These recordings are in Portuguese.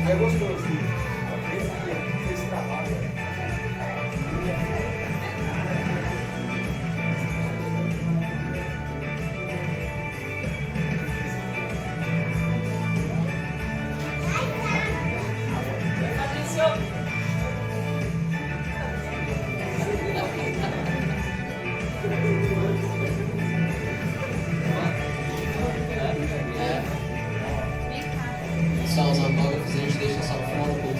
É gostoso. Esse trabalho. Só os autógrafos a gente deixa só no final do curso.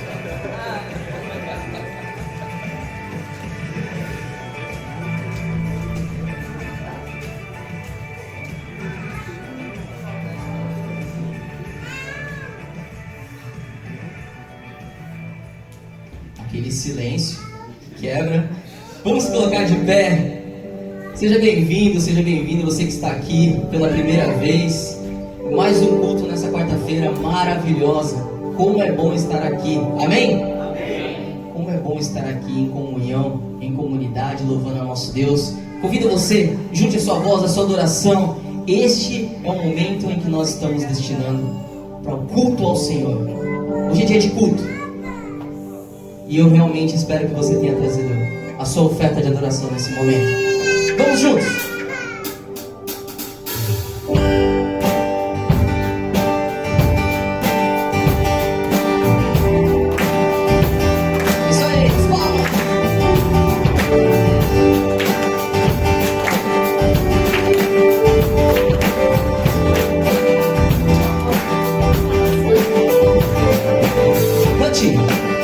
Aquele silêncio quebra. Vamos se colocar de pé. Seja bem-vindo, você que está aqui pela primeira vez. Mais um culto nessa quarta-feira maravilhosa. Como é bom estar aqui. Amém? Amém. Como é bom estar aqui em comunhão, em comunidade, louvando ao nosso Deus. Convido você, junte a sua voz, a sua adoração. Este é o momento em que nós estamos destinando para o culto ao Senhor. Hoje é dia de culto. E eu realmente espero que você tenha trazido a sua oferta de adoração nesse momento. Vamos juntos!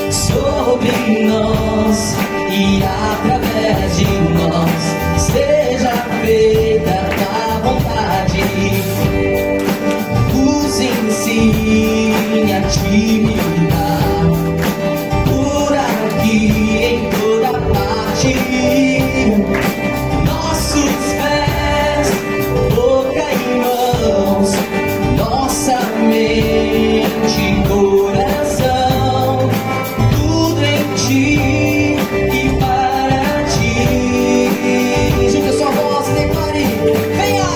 Sobre nós e através de nós, seja feita a vontade. Nos ensine a te imitar, por aqui em toda parte. Nossos pés, boca e mãos, nossa mente, coração, tudo em ti e para ti. Junte a sua voz e declare: venha!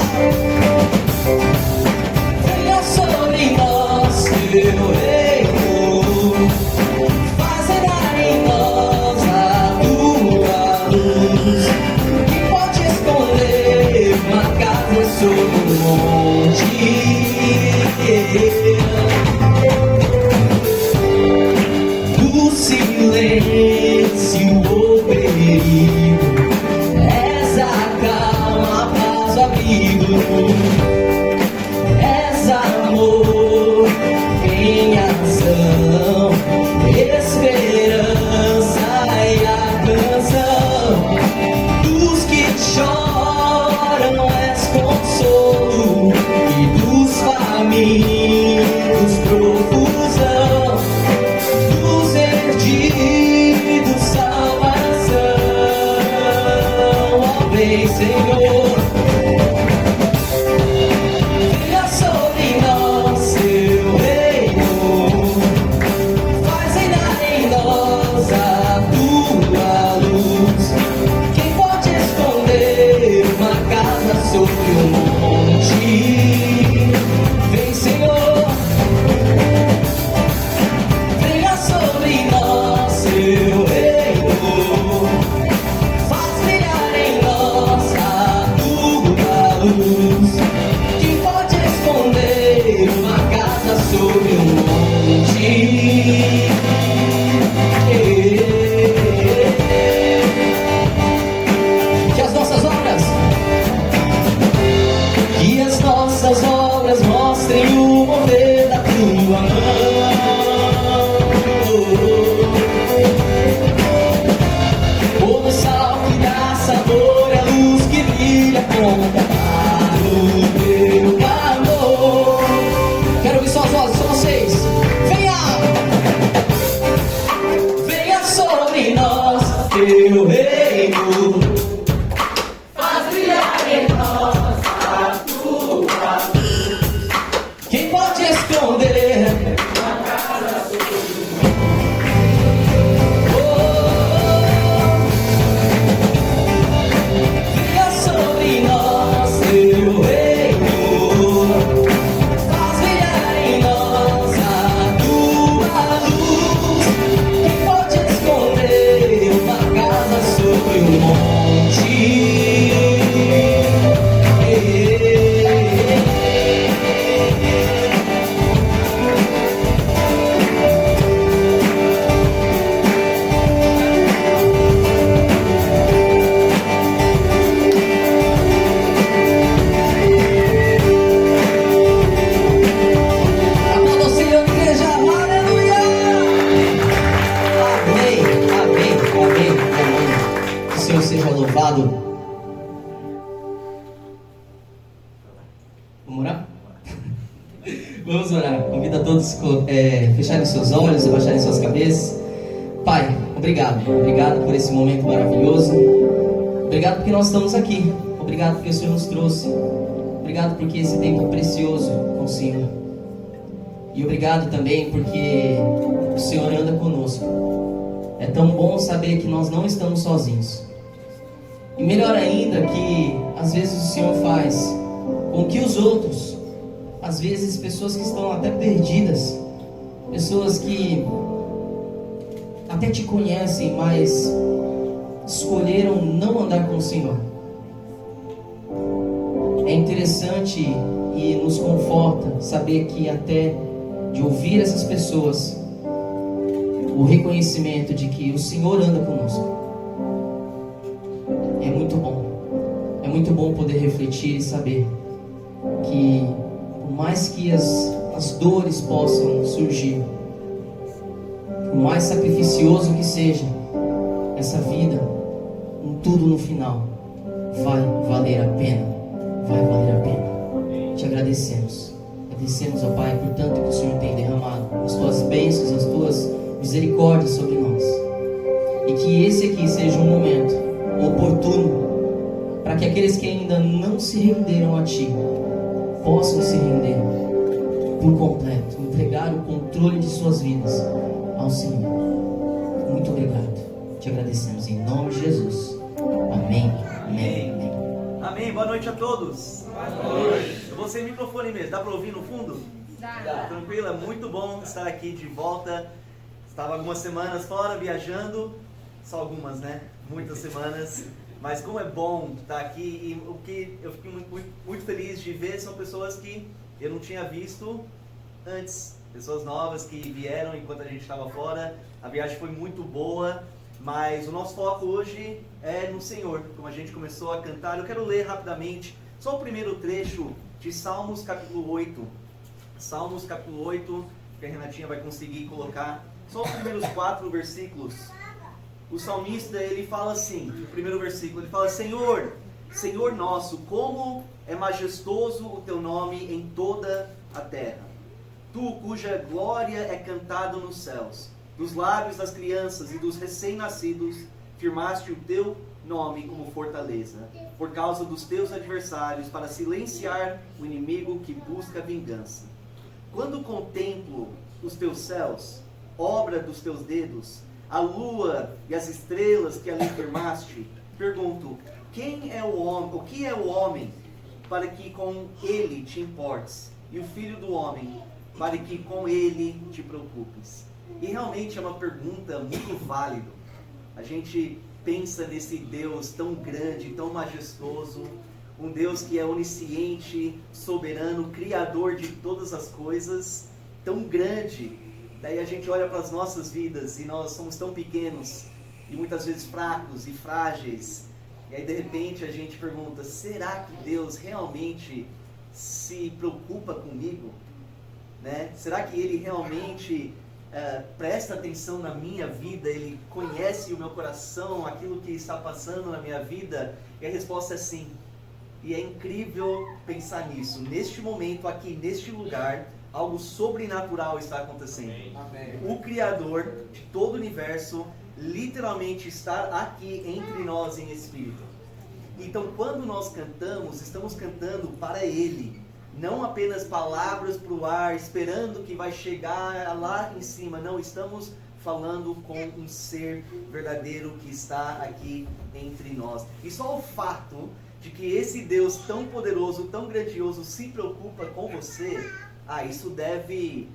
Venha sobre nós, teu reino, faz reinar em nós a tua luz. Quem pode esconder uma casa sobre um monte? Do silêncio ou perigo, és a calma, paz, o abrigo. És amor em ação, esperança e a canção. Dos que choram és consolo, e dos famintos profusão, dos perdidos salvação. Ó, vem, Senhor, venha sobre nós, teu reino, faz reinar em nós a tua luz. Quem pode esconder uma casa sobre um monte? Vem, Senhor, venha sobre nós, teu reino, faz brilhar em nós a tua luz. Quem pode esconder uma casa sobre um monte? Que as nossas obras mostrem o mover da tua mão. O sal que dá sabor, é a luz que brilha com o Vamos orar? Vamos orar. Convido a todos a fecharem seus olhos, abaixarem suas cabeças. Pai, obrigado. Obrigado por esse momento maravilhoso. Obrigado porque nós estamos aqui. Obrigado porque o Senhor nos trouxe. Obrigado porque esse tempo é precioso com o Senhor. E obrigado também porque o Senhor anda conosco. É tão bom saber que nós não estamos sozinhos. E melhor ainda que às vezes o Senhor faz com que os outros, às vezes pessoas que estão até perdidas, pessoas que até te conhecem, mas escolheram não andar com o Senhor. É interessante e nos conforta saber que até de ouvir essas pessoas, o reconhecimento de que o Senhor anda conosco. É muito bom. É muito bom poder refletir e saber que, por mais que as dores possam surgir, por mais sacrificioso que seja essa vida, tudo no final vai valer a pena. Vai valer a pena. Te agradecemos. Agradecemos, ó Pai, por tanto que o Senhor tem derramado as tuas bênçãos, as tuas misericórdias sobre nós. E que esse aqui seja um momento oportuno para que aqueles que ainda não se renderam a Ti possam se render por completo, entregar o controle de suas vidas ao Senhor. Muito obrigado. Te agradecemos em nome de Jesus. Amém. Amém. Amém. Amém. Boa noite a todos. Boa noite. Eu vou sem microfone mesmo. Dá para ouvir no fundo? Dá. Tranquilo? É muito bom estar aqui de volta. Estava algumas semanas fora viajando. Só algumas, né? Muitas semanas. Mas como é bom estar aqui. E o que eu fiquei muito feliz de ver são pessoas que eu não tinha visto antes. Pessoas novas que vieram enquanto a gente estava fora. A viagem foi muito boa. Mas o nosso foco hoje é no Senhor, como a gente começou a cantar. Eu quero ler rapidamente só o primeiro trecho de Salmos capítulo 8. Salmos capítulo 8, que a Renatinha vai conseguir colocar. Só os primeiros 4 versículos. O salmista, ele fala assim, no primeiro versículo, ele fala: Senhor, Senhor nosso, como é majestoso o teu nome em toda a terra. Tu, cuja glória é cantada nos céus. Dos lábios das crianças e dos recém-nascidos, firmaste o teu nome como fortaleza, por causa dos teus adversários, para silenciar o inimigo que busca vingança. Quando contemplo os teus céus, obra dos teus dedos, a lua e as estrelas que ali firmaste, pergunto: quem é o homem, o que é o homem, para que com ele te importes, e o filho do homem, para que com ele te preocupes? E realmente é uma pergunta muito válida. A gente pensa nesse Deus tão grande, tão majestoso, um Deus que é onisciente, soberano, criador de todas as coisas, tão grande. Daí a gente olha para as nossas vidas e nós somos tão pequenos e muitas vezes fracos e frágeis. E aí de repente a gente pergunta: será que Deus realmente se preocupa comigo? Né? Será que Ele realmente presta atenção na minha vida? Ele conhece o meu coração, aquilo que está passando na minha vida? E a resposta é sim. E é incrível pensar nisso. Neste momento, aqui, neste lugar, algo sobrenatural está acontecendo. Amém. O Criador de todo o universo literalmente está aqui entre nós em espírito. Então, quando nós cantamos, estamos cantando para Ele. Não apenas palavras para o ar, esperando que vai chegar lá em cima. Não, estamos falando com um ser verdadeiro que está aqui entre nós. E só o fato de que esse Deus tão poderoso, tão grandioso, se preocupa com você, isso deve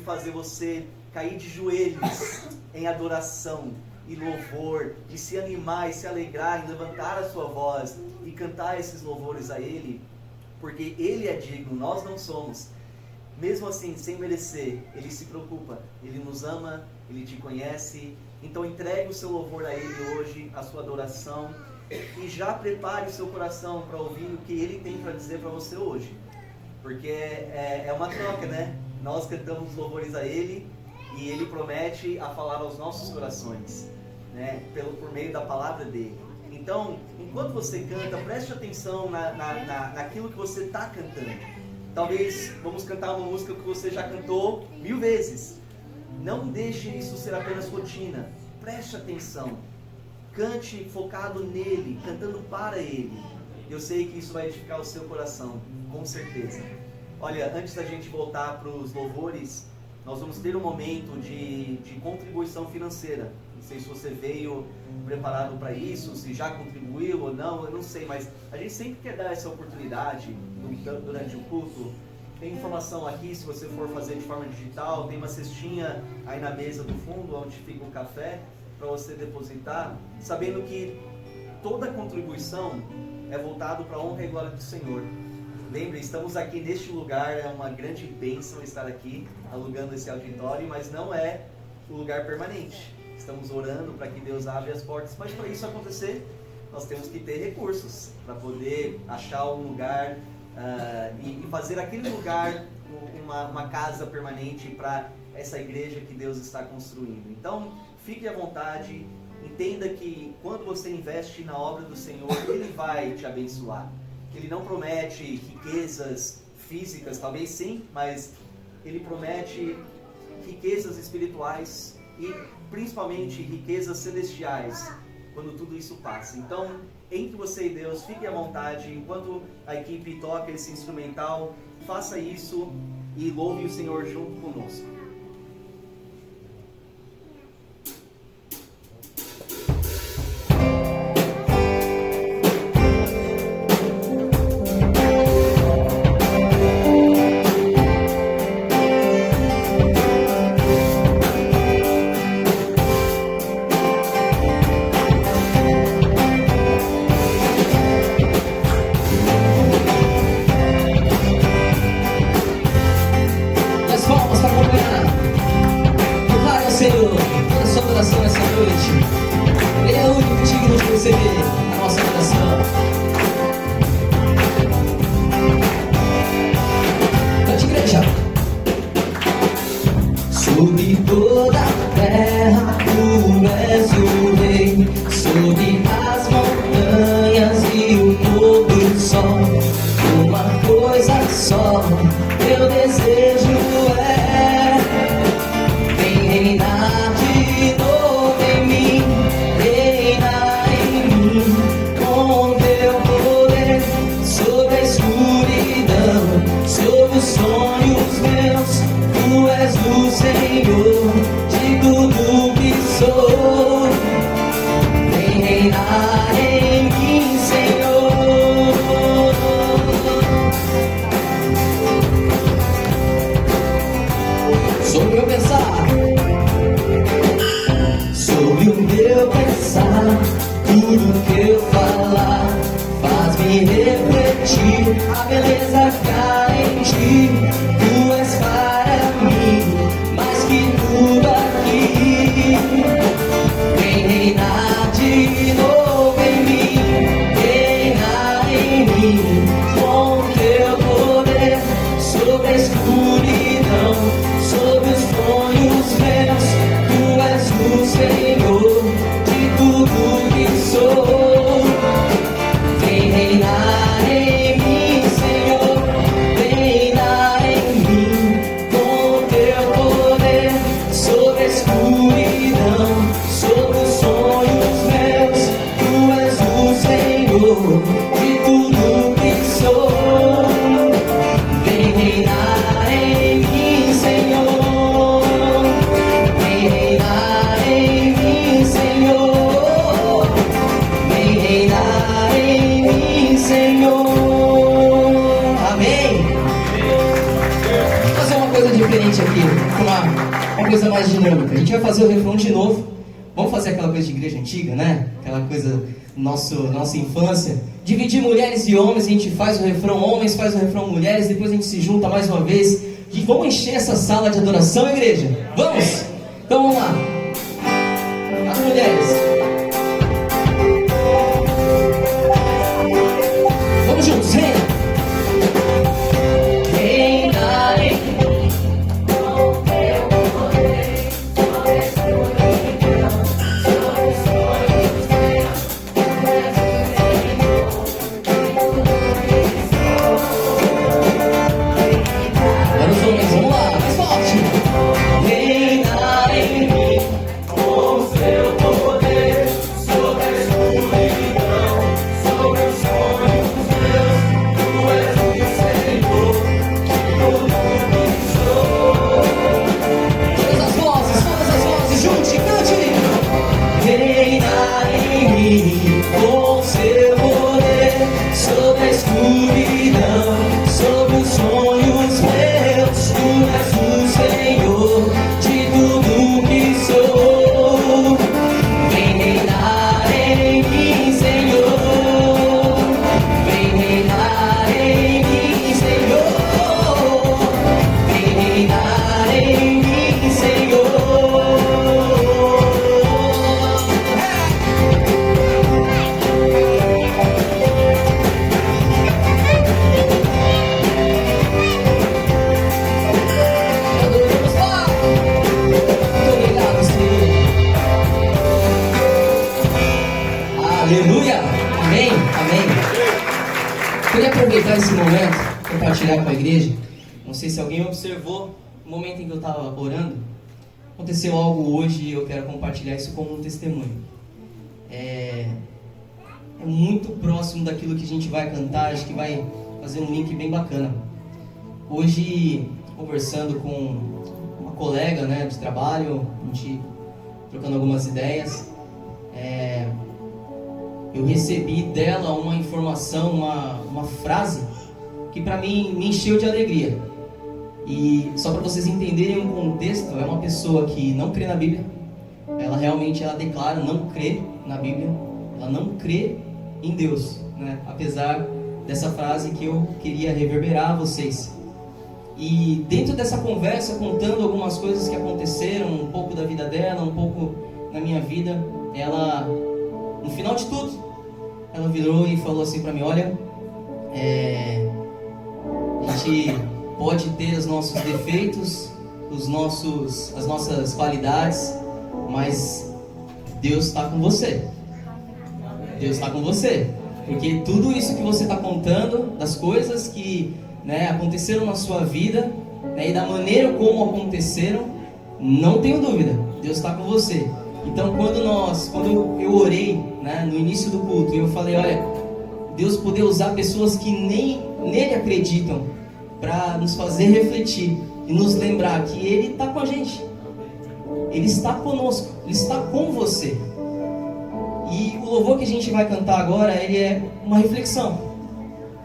fazer você cair de joelhos em adoração e louvor, e se animar, e se alegrar, e levantar a sua voz, e cantar esses louvores a Ele, porque Ele é digno, nós não somos. Mesmo assim, sem merecer, Ele se preocupa, Ele nos ama, Ele te conhece. Então entregue o seu louvor a Ele hoje, a sua adoração, e já prepare o seu coração para ouvir o que Ele tem para dizer para você hoje. Porque é uma troca, né? Nós cantamos louvores a Ele e Ele promete a falar aos nossos corações, né? Por meio da palavra dEle. Então, enquanto você canta, preste atenção naquilo que você está cantando. Talvez vamos cantar uma música que você já cantou 1000 vezes. Não deixe isso ser apenas rotina. Preste atenção. Cante focado nele, cantando para ele. Eu sei que isso vai edificar o seu coração, com certeza. Olha, antes da gente voltar para os louvores, nós vamos ter um momento de contribuição financeira. Não sei se você veio preparado para isso, se já contribuiu ou não, eu não sei, mas a gente sempre quer dar essa oportunidade durante o culto. Tem informação aqui, se você for fazer de forma digital, tem uma cestinha aí na mesa do fundo, onde fica o café, para você depositar, sabendo que toda contribuição é voltado para a honra e glória do Senhor. Lembre, estamos aqui neste lugar, é uma grande bênção estar aqui, alugando esse auditório, mas não é o lugar permanente. Estamos orando para que Deus abra as portas, mas para isso acontecer, nós temos que ter recursos para poder achar um lugar e fazer aquele lugar uma casa permanente para essa igreja que Deus está construindo. Então, fique à vontade, entenda que quando você investe na obra do Senhor, Ele vai te abençoar. Ele não promete riquezas físicas, talvez sim, mas Ele promete riquezas espirituais e principalmente riquezas celestiais, quando tudo isso passa. Então, entre você e Deus, fique à vontade, enquanto a equipe toca esse instrumental, faça isso e louve o Senhor junto conosco. Uma coisa mais dinâmica. A gente vai fazer o refrão de novo. Vamos fazer aquela coisa de igreja antiga, né? Aquela coisa nossa infância. Dividir mulheres e homens, a gente faz o refrão homens, faz o refrão mulheres, depois a gente se junta mais uma vez. E vamos encher essa sala de adoração, igreja? Vamos? Então vamos lá. As mulheres. Vamos juntos, vem! compartilhar com a igreja. Não sei se alguém observou no momento em que eu estava orando. Aconteceu algo hoje e eu quero compartilhar isso como um testemunho. É muito próximo daquilo que a gente vai cantar, acho que vai fazer um link bem bacana. Hoje, conversando com uma colega, né, de trabalho, a gente trocando algumas ideias, eu recebi dela uma informação, uma frase que para mim me encheu de alegria. E só para vocês entenderem o contexto, é uma pessoa que não crê na Bíblia. Ela realmente declara não crer na Bíblia. Ela não crê em Deus, né? Apesar dessa frase que eu queria reverberar a vocês. E dentro dessa conversa, contando algumas coisas que aconteceram, um pouco da vida dela, um pouco na minha vida, ela, no final de tudo, ela virou e falou assim para mim: olha, a gente pode ter os nossos defeitos, as nossas qualidades, mas Deus está com você. Deus está com você. Porque tudo isso que você está contando, das coisas que, né, aconteceram na sua vida, né, e da maneira como aconteceram, não tenho dúvida, Deus está com você. Então quando eu orei, né, no início do culto, eu falei: olha, Deus poder usar pessoas que nem nele acreditam para nos fazer refletir e nos lembrar que Ele está com a gente, Ele está conosco, Ele está com você. E o louvor que a gente vai cantar agora, ele é uma reflexão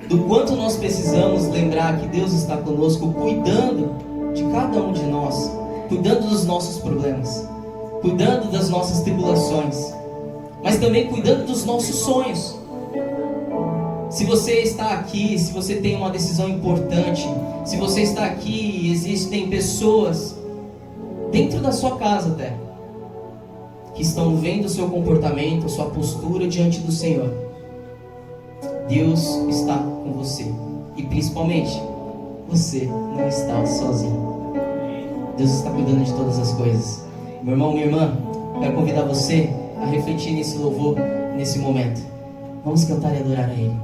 do quanto nós precisamos lembrar que Deus está conosco, cuidando de cada um de nós, cuidando dos nossos problemas, cuidando das nossas tribulações, mas também cuidando dos nossos sonhos. Se você está aqui, se você tem uma decisão importante, se você está aqui e existem pessoas dentro da sua casa até, que estão vendo o seu comportamento, a sua postura diante do Senhor, Deus está com você. E principalmente, você não está sozinho. Deus está cuidando de todas as coisas. Meu irmão, minha irmã, quero convidar você a refletir nesse louvor, nesse momento. Vamos cantar e adorar a Ele.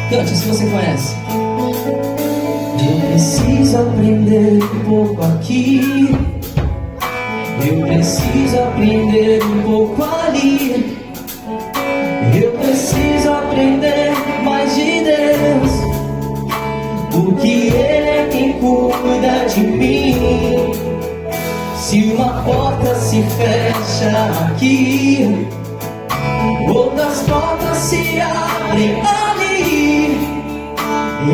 Cante se você conhece. Eu preciso aprender um pouco aqui, eu preciso aprender um pouco ali, eu preciso aprender mais de Deus, porque Ele é quem cuida de mim. Se uma porta se fecha aqui, outras portas se abrem ali.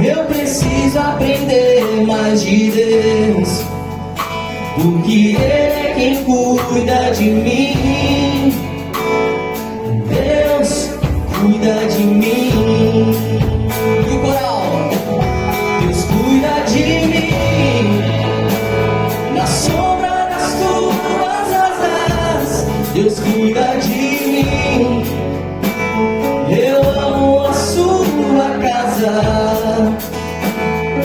Eu preciso aprender mais de Deus, porque Ele é quem cuida de mim. Deus cuida de mim. E o coral: Deus cuida de mim, na sombra das tuas asas. Deus cuida de mim. Eu amo a sua casa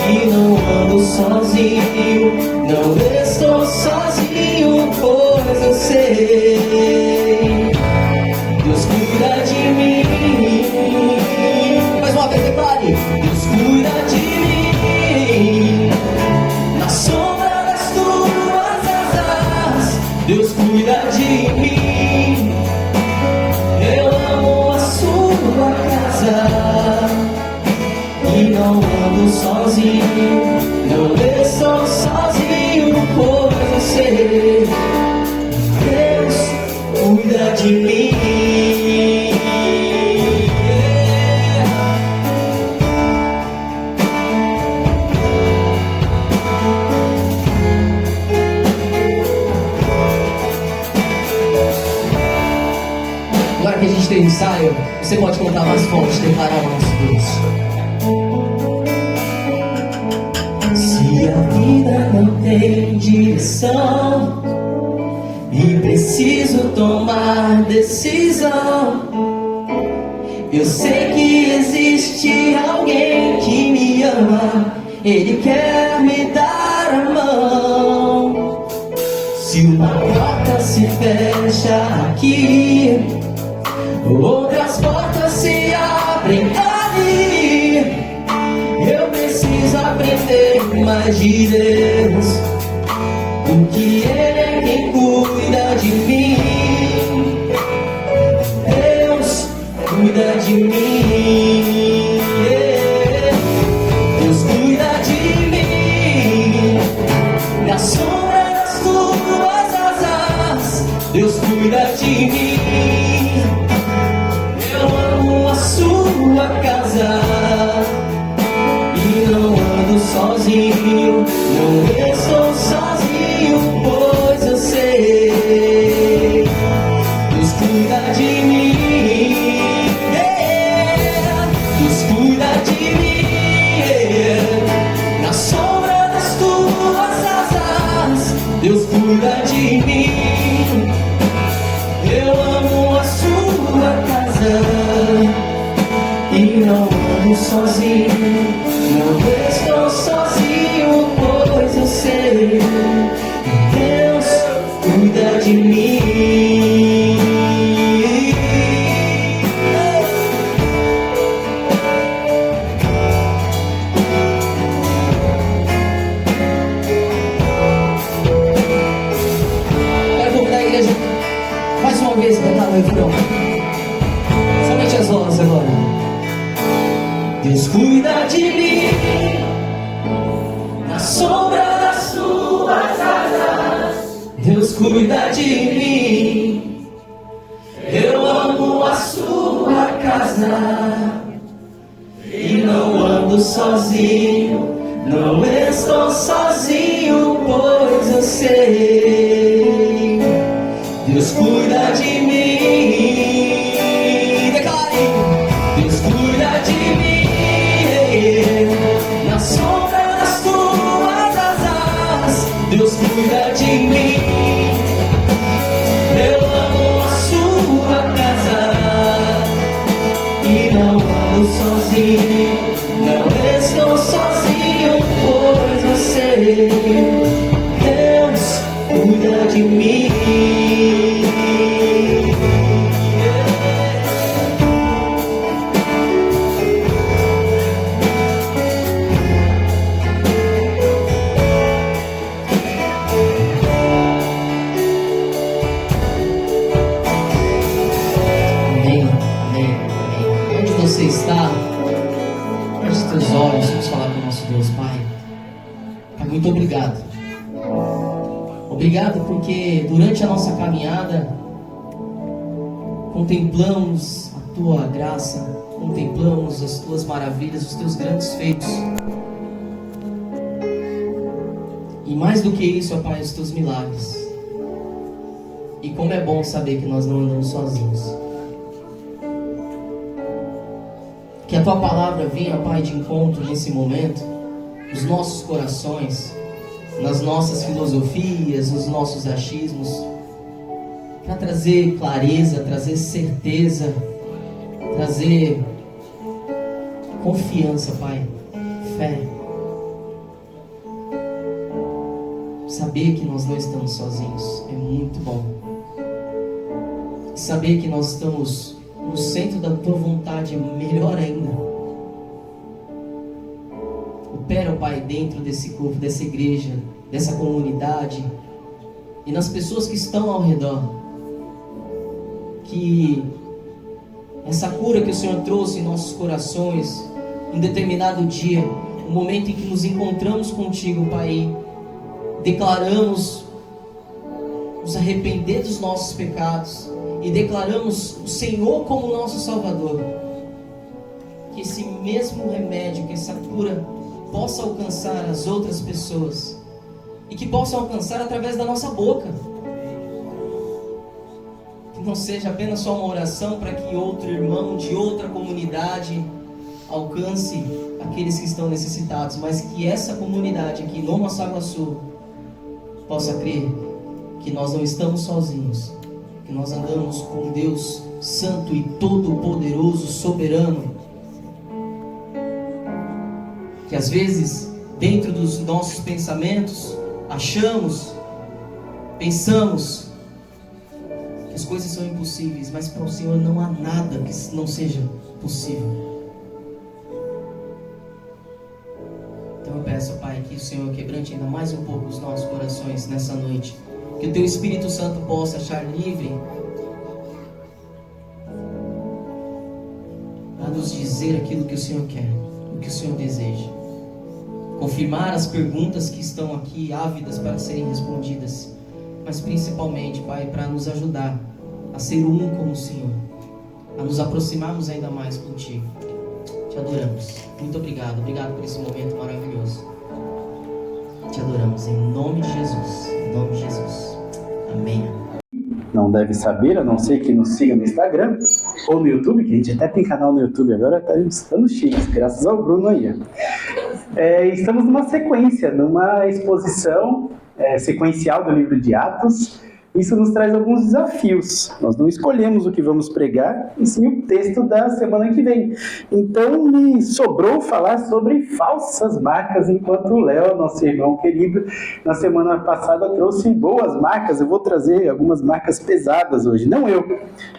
e não ando sozinho, não estou sozinho, pois eu sei, Deus cuida de mim. Mais uma vez, declare: Deus cuida de mim, na sombra das tuas asas. Deus cuida de mim. Eu amo a sua casa e não ando sozinho, não estou sozinho, pois eu sei, Deus cuida de mim. Agora que a gente tem ensaio, você pode contar mais forte, declarar o nosso Deus. Se e a vida não tem direção e preciso tomar decisão. Eu sei que existe alguém que me ama, Ele quer me dar a mão. Se uma porta se fecha aqui, outras portas se abrem ali. Eu preciso aprender mais de Deus, porque Ele é quem cuida de mim. Deus cuida de mim. Deus cuida de mim. Na sombra das tuas asas, Deus cuida de mim. Eu amo a sua casa e não ando sozinho, não estou sozinho, pois eu sei Deus cuida de mim. Deus cuida de mim. Na sombra das tuas asas, Deus cuida de mim. Eu amo a sua casa e não ando sozinho, não estou sozinho, pois eu sei Deus cuida de mim. Quero convidar a igreja mais uma vez a cantar no refrão. Somente as vozes agora. Deus cuida de mim, na sombra das tuas asas, Deus cuida de mim. Eu amo a sua casa e não ando sozinho, não estou sozinho, pois eu sei Deus cuida de mim. Declare: Deus cuida de mim. Na sombra das tuas asas, Deus cuida de mim. Eu amo a sua casa e não ando sozinho, não estou sozinho, pois eu sei Deus cuida de mim. Você está, feche os teus olhos, vamos falar com o nosso Deus. Pai, muito obrigado. Obrigado porque durante a nossa caminhada contemplamos a tua graça, contemplamos as tuas maravilhas, os teus grandes feitos. E mais do que isso, ó Pai, os teus milagres. E como é bom saber que nós não andamos sozinhos. Que a tua palavra venha, Pai, de encontro nesse momento, nos nossos corações, nas nossas filosofias, nos nossos achismos, para trazer clareza, trazer certeza, trazer confiança, Pai, fé. Saber que nós não estamos sozinhos é muito bom. Saber que nós estamos no centro da tua vontade, melhor ainda. Opera, Pai, dentro desse corpo, dessa igreja, dessa comunidade e nas pessoas que estão ao redor. Que essa cura que o Senhor trouxe em nossos corações, em determinado dia, o momento em que nos encontramos contigo, Pai, declaramos nos arrepender dos nossos pecados e declaramos o Senhor como nosso Salvador, que esse mesmo remédio, que essa cura possa alcançar as outras pessoas e que possa alcançar através da nossa boca, que não seja apenas só uma oração para que outro irmão de outra comunidade alcance aqueles que estão necessitados, mas que essa comunidade aqui no Massaguaçu possa crer que nós não estamos sozinhos, que nós andamos com Deus Santo e Todo-Poderoso, Soberano, que às vezes, dentro dos nossos pensamentos, pensamos que as coisas são impossíveis, mas para o Senhor não há nada que não seja possível. Então eu peço, Pai, que o Senhor quebrante ainda mais um pouco os nossos corações nessa noite, que o Teu Espírito Santo possa achar livre para nos dizer aquilo que o Senhor quer, o que o Senhor deseja, confirmar as perguntas que estão aqui ávidas para serem respondidas, mas principalmente, Pai, para nos ajudar a ser um como o Senhor, a nos aproximarmos ainda mais contigo. Te adoramos. Muito obrigado. Obrigado por esse momento maravilhoso. Te adoramos em nome de Jesus. Em nome de Jesus. Amém. Não deve saber, a não ser que nos siga no Instagram ou no YouTube, que a gente até tem canal no YouTube agora, estamos chiques, graças ao Bruno aí. Estamos numa sequência, numa exposição sequencial do livro de Atos. Isso nos traz alguns desafios. Nós não escolhemos o que vamos pregar, e sim o texto da semana que vem. Então, me sobrou falar sobre falsas marcas, enquanto o Léo, nosso irmão querido, na semana passada trouxe boas marcas. Eu vou trazer algumas marcas pesadas hoje. Não eu,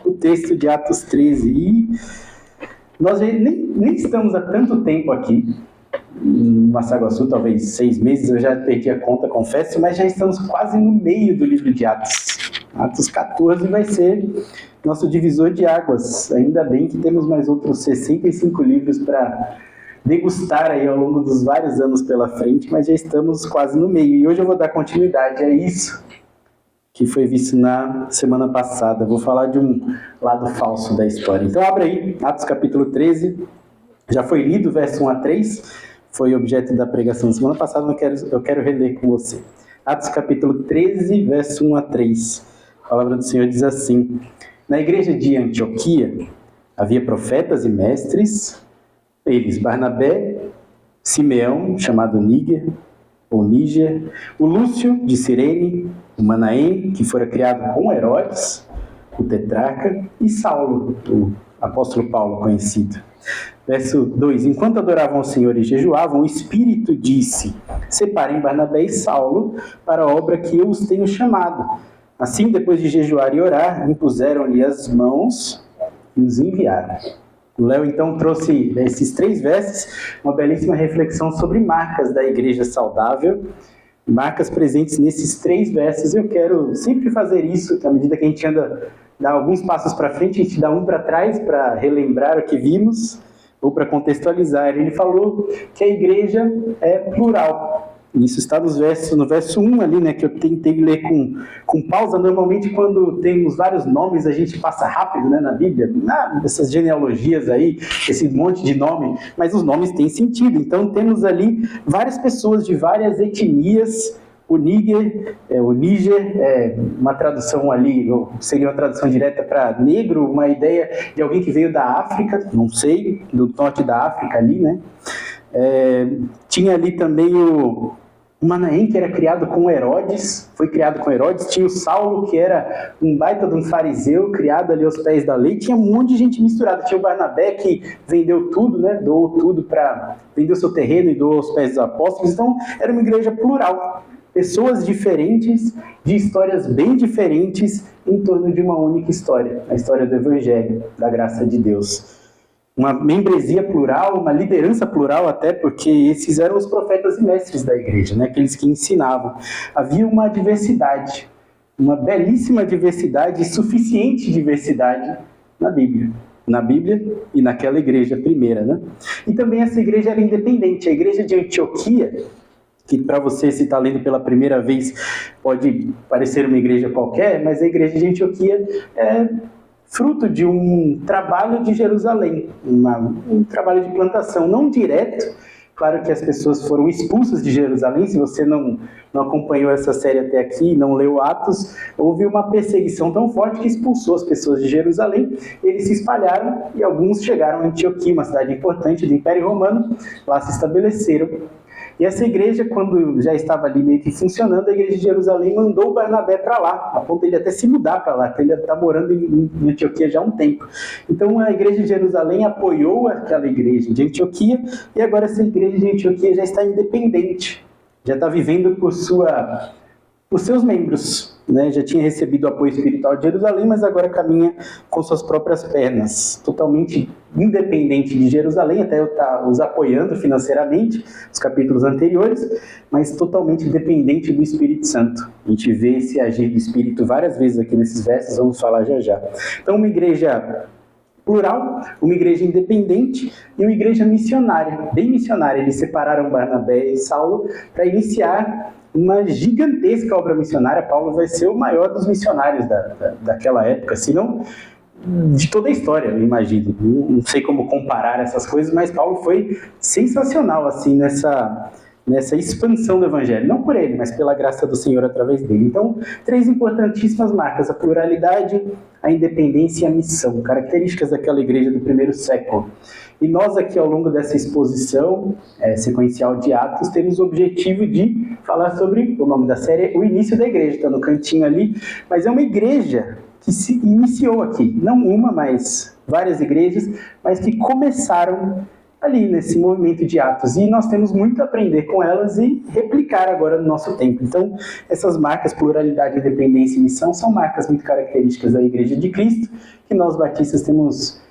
o texto de Atos 13. E nós nem estamos há tanto tempo aqui. Em Massaguaçu, talvez 6 meses, eu já perdi a conta, confesso, mas já estamos quase no meio do livro de Atos. Atos 14 vai ser nosso divisor de águas. Ainda bem que temos mais outros 65 livros para degustar aí ao longo dos vários anos pela frente, mas já estamos quase no meio. E hoje eu vou dar continuidade a isso que foi visto na semana passada. Vou falar de um lado falso da história. Então abre aí, Atos capítulo 13. Já foi lido, verso 1 a 3. Foi objeto da pregação da semana passada, mas eu quero reler com você. Atos capítulo 13, verso 1 a 3. A palavra do Senhor diz assim: Na igreja de Antioquia havia profetas e mestres, eles Barnabé, Simeão, chamado Níger, ou Níger, o Lúcio de Cirene, o Manaém, que fora criado com Herodes, o tetrarca, e Saulo, o apóstolo Paulo conhecido. Verso 2: Enquanto adoravam ao Senhor e jejuavam, o Espírito disse: Separem Barnabé e Saulo para a obra que eu os tenho chamado. Assim, depois de jejuar e orar, impuseram-lhe as mãos e os enviaram. O Léo, então, trouxe esses 3 versos, uma belíssima reflexão sobre marcas da igreja saudável, marcas presentes nesses 3 versos. Eu quero sempre fazer isso, à medida que a gente dá alguns passos para frente, a gente dá um para trás para relembrar o que vimos, ou para contextualizar. Ele falou que a igreja é plural. Isso está no verso 1 ali, né, que eu tentei ler com pausa. Normalmente, quando temos vários nomes, a gente passa rápido, né, na Bíblia, essas genealogias aí, esse monte de nome, mas os nomes têm sentido. Então, temos ali várias pessoas de várias etnias. O Níger, uma tradução ali, seria uma tradução direta para negro, uma ideia de alguém que veio da África, não sei, do norte da África ali, né? Tinha ali também o Manaém, que era criado com Herodes, foi criado com Herodes. Tinha o Saulo, que era um baita de um fariseu, criado ali aos pés da lei. Tinha um monte de gente misturada. Tinha o Barnabé, que vendeu tudo, né? Doou tudo vendeu seu terreno e doou aos pés dos apóstolos. Então, era uma igreja plural. Pessoas diferentes, de histórias bem diferentes, em torno de uma única história, a história do Evangelho, da graça de Deus. Uma membresia plural, uma liderança plural até, porque esses eram os profetas e mestres da igreja, né? Aqueles que ensinavam. Havia uma diversidade, uma belíssima diversidade, suficiente diversidade na Bíblia e naquela igreja primeira, né? E também essa igreja era independente. A igreja de Antioquia, que para você, se está lendo pela primeira vez, pode parecer uma igreja qualquer, mas a igreja de Antioquia é fruto de um trabalho de Jerusalém, um trabalho de plantação, não direto, Claro que as pessoas foram expulsas de Jerusalém. Se você não acompanhou essa série até aqui, não leu Atos, houve uma perseguição tão forte que expulsou as pessoas de Jerusalém. Eles se espalharam e alguns chegaram a Antioquia, uma cidade importante do Império Romano. Lá se estabeleceram. E essa igreja, quando já estava ali meio que funcionando, a igreja de Jerusalém mandou o Barnabé para lá, a ponto de ele até se mudar para lá, porque ele está morando em Antioquia já há um tempo. Então a igreja de Jerusalém apoiou aquela igreja de Antioquia, e agora essa igreja de Antioquia já está independente, já está vivendo por seus membros, né? Já tinha recebido o apoio espiritual de Jerusalém, mas agora caminha com suas próprias pernas, totalmente independente de Jerusalém, até eu estar os apoiando financeiramente, os capítulos anteriores, mas totalmente dependente do Espírito Santo. A gente vê esse agir do Espírito várias vezes aqui nesses versos, vamos falar já já. Então, uma igreja plural, uma igreja independente e uma igreja missionária, bem missionária. Eles separaram Barnabé e Saulo para iniciar uma gigantesca obra missionária. Paulo vai ser o maior dos missionários daquela época, se não de toda a história, eu imagino. Não sei como comparar essas coisas, mas Paulo foi sensacional assim nessa expansão do evangelho, não por ele, mas pela graça do Senhor através dele. Então, 3 importantíssimas marcas: a pluralidade, a independência e a missão, características daquela igreja do primeiro século. E nós aqui, ao longo dessa exposição sequencial de Atos, temos o objetivo de falar sobre, o nome da série, o início da igreja, está no cantinho ali, mas é uma igreja que se iniciou aqui, não uma, mas várias igrejas, mas que começaram ali nesse movimento de Atos, e nós temos muito a aprender com elas e replicar agora no nosso tempo. Então, essas marcas, pluralidade, independência e missão, são marcas muito características da Igreja de Cristo, que nós batistas temos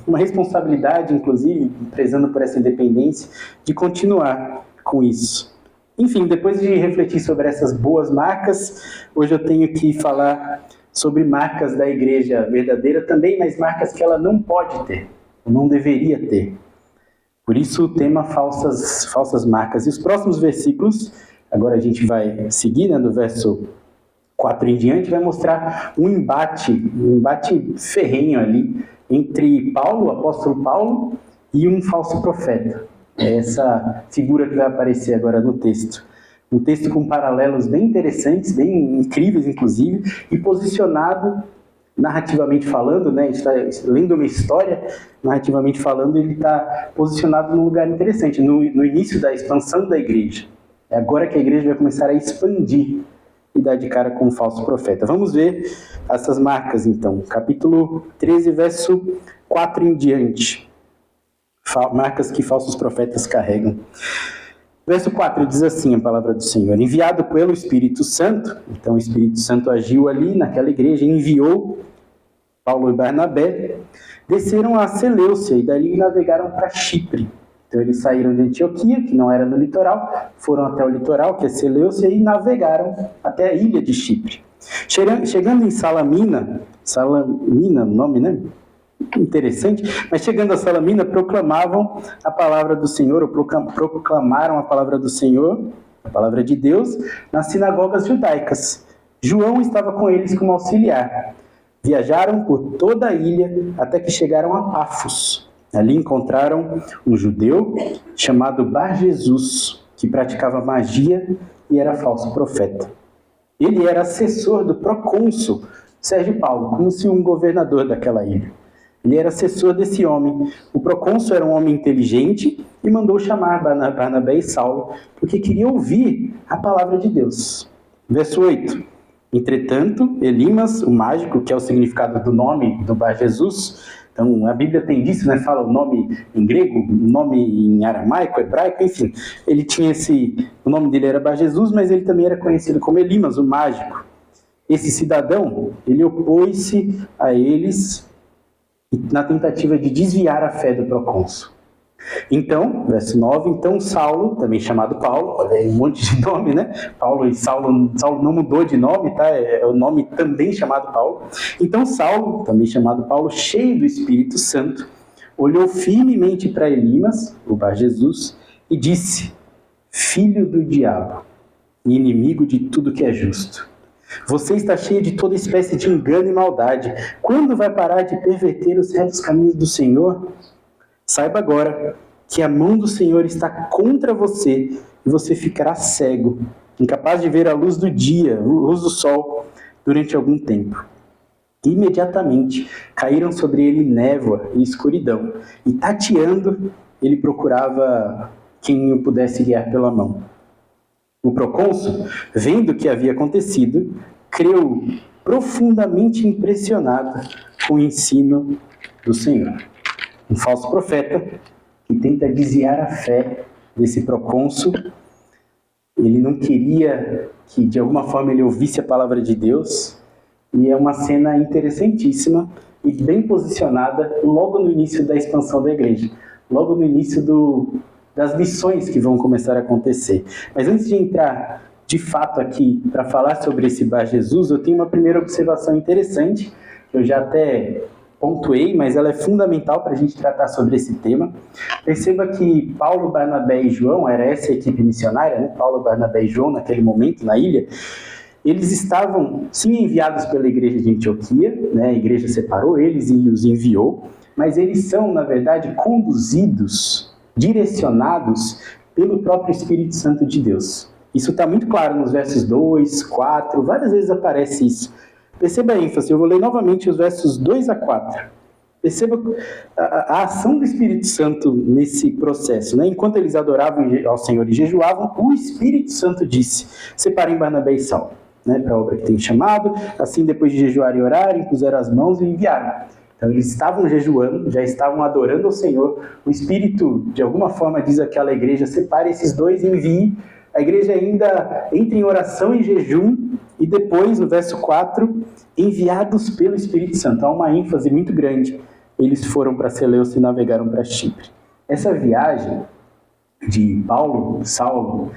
uma responsabilidade, inclusive, prezando por essa independência, de continuar com isso. Enfim, depois de refletir sobre essas boas marcas, hoje eu tenho que falar sobre marcas da igreja verdadeira também, mas marcas que ela não pode ter, ou não deveria ter. Por isso o tema falsas marcas. E os próximos versículos, agora a gente vai seguir, né, do verso 4 em diante, vai mostrar um embate ferrenho ali entre Paulo, o apóstolo Paulo, e um falso profeta. É essa figura que vai aparecer agora no texto. Um texto com paralelos bem interessantes, bem incríveis, inclusive, e posicionado, narrativamente falando, né? A gente está lendo uma história, narrativamente falando, ele está posicionado num lugar interessante, no início da expansão da igreja. É agora que a igreja vai começar a expandir e dar de cara com um falso profeta. Vamos ver essas marcas, então. Capítulo 13, verso 4 em diante. Marcas que falsos profetas carregam. Verso 4 diz assim a palavra do Senhor: enviado pelo Espírito Santo. Então o Espírito Santo agiu ali naquela igreja, enviou Paulo e Barnabé, desceram a Seleucia e dali navegaram para Chipre. Então eles saíram de Antioquia, que não era no litoral, foram até o litoral, que é Seleucia, e navegaram até a ilha de Chipre. Chegando em Salamina, o nome, né? Interessante, mas chegando a Salamina, proclamavam a palavra do Senhor, ou proclamaram a palavra do Senhor, a palavra de Deus, nas sinagogas judaicas. João estava com eles como auxiliar. Viajaram por toda a ilha até que chegaram a Pafos. Ali encontraram um judeu chamado Bar-Jesus, que praticava magia e era falso profeta. Ele era assessor do procônsul Sérgio Paulo, como se um governador daquela ilha. Ele era assessor desse homem. O procônsul era um homem inteligente e mandou chamar Barnabé e Saulo, porque queria ouvir a palavra de Deus. Verso 8. Entretanto, Elimas, o mágico, que é o significado do nome do Bar-Jesus, então a Bíblia tem disso, né? Fala o nome em grego, o nome em aramaico, hebraico, enfim. Ele tinha o nome dele era Bar-Jesus, mas ele também era conhecido como Elimas, o mágico. Esse cidadão, ele opôs-se a eles na tentativa de desviar a fé do procônsul. Então, verso 9, então Saulo, também chamado Paulo, olha aí um monte de nome, né? Paulo e Saulo não mudou de nome, tá? É o nome também chamado Paulo. Então Saulo, também chamado Paulo, cheio do Espírito Santo, olhou firmemente para Elimas, o Bar-Jesus, e disse: filho do diabo, e inimigo de tudo que é justo. Você está cheio de toda espécie de engano e maldade. Quando vai parar de perverter os retos caminhos do Senhor? Saiba agora que a mão do Senhor está contra você e você ficará cego, incapaz de ver a luz do dia, a luz do sol, durante algum tempo. Imediatamente caíram sobre ele névoa e escuridão, e tateando, ele procurava quem o pudesse guiar pela mão. O procônsul, vendo o que havia acontecido, creu profundamente impressionado com o ensino do Senhor. Um falso profeta que tenta desviar a fé desse procônsul. Ele não queria que de alguma forma ele ouvisse a palavra de Deus, e é uma cena interessantíssima e bem posicionada logo no início da expansão da igreja, logo no início das missões que vão começar a acontecer. Mas antes de entrar de fato aqui para falar sobre esse Bar Jesus, eu tenho uma primeira observação interessante, que eu já até pontuei, mas ela é fundamental para a gente tratar sobre esse tema. Perceba que Paulo, Barnabé e João, era essa a equipe missionária, né? Paulo, Barnabé e João, naquele momento, na ilha, eles estavam, sim, enviados pela igreja de Antioquia, né? A igreja separou eles e os enviou, mas eles são, na verdade, conduzidos, direcionados pelo próprio Espírito Santo de Deus. Isso está muito claro nos versos 2, 4, várias vezes aparece isso. Perceba a ênfase, eu vou ler novamente os versos 2 a 4. Perceba a ação do Espírito Santo nesse processo, né? Enquanto eles adoravam ao Senhor e jejuavam, o Espírito Santo disse: separem Barnabé e Saulo, né, para a obra que tem chamado. Assim, depois de jejuar e orar, impuseram as mãos e enviaram. Então, eles estavam jejuando, já estavam adorando ao Senhor. O Espírito, de alguma forma, diz àquela igreja: separe esses dois e envie. A igreja ainda entra em oração e jejum, e depois, no verso 4, enviados pelo Espírito Santo. Há uma ênfase muito grande. Eles foram para Seleucia e navegaram para Chipre. Essa viagem de Paulo, Saulo,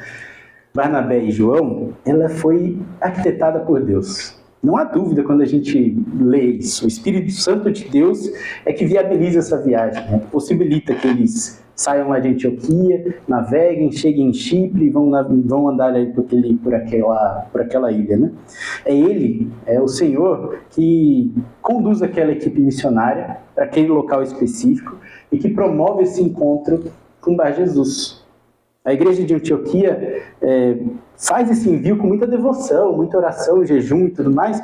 Barnabé e João, ela foi arquitetada por Deus. Não há dúvida quando a gente lê isso. O Espírito Santo de Deus é que viabiliza essa viagem, né? Possibilita que eles saiam lá de Antioquia, naveguem, cheguem em Chipre e vão andar aí por aquela ilha, né? É Ele, é o Senhor, que conduz aquela equipe missionária para aquele local específico e que promove esse encontro com o Bar Jesus. A igreja de Antioquia faz esse envio com muita devoção, muita oração, jejum e tudo mais,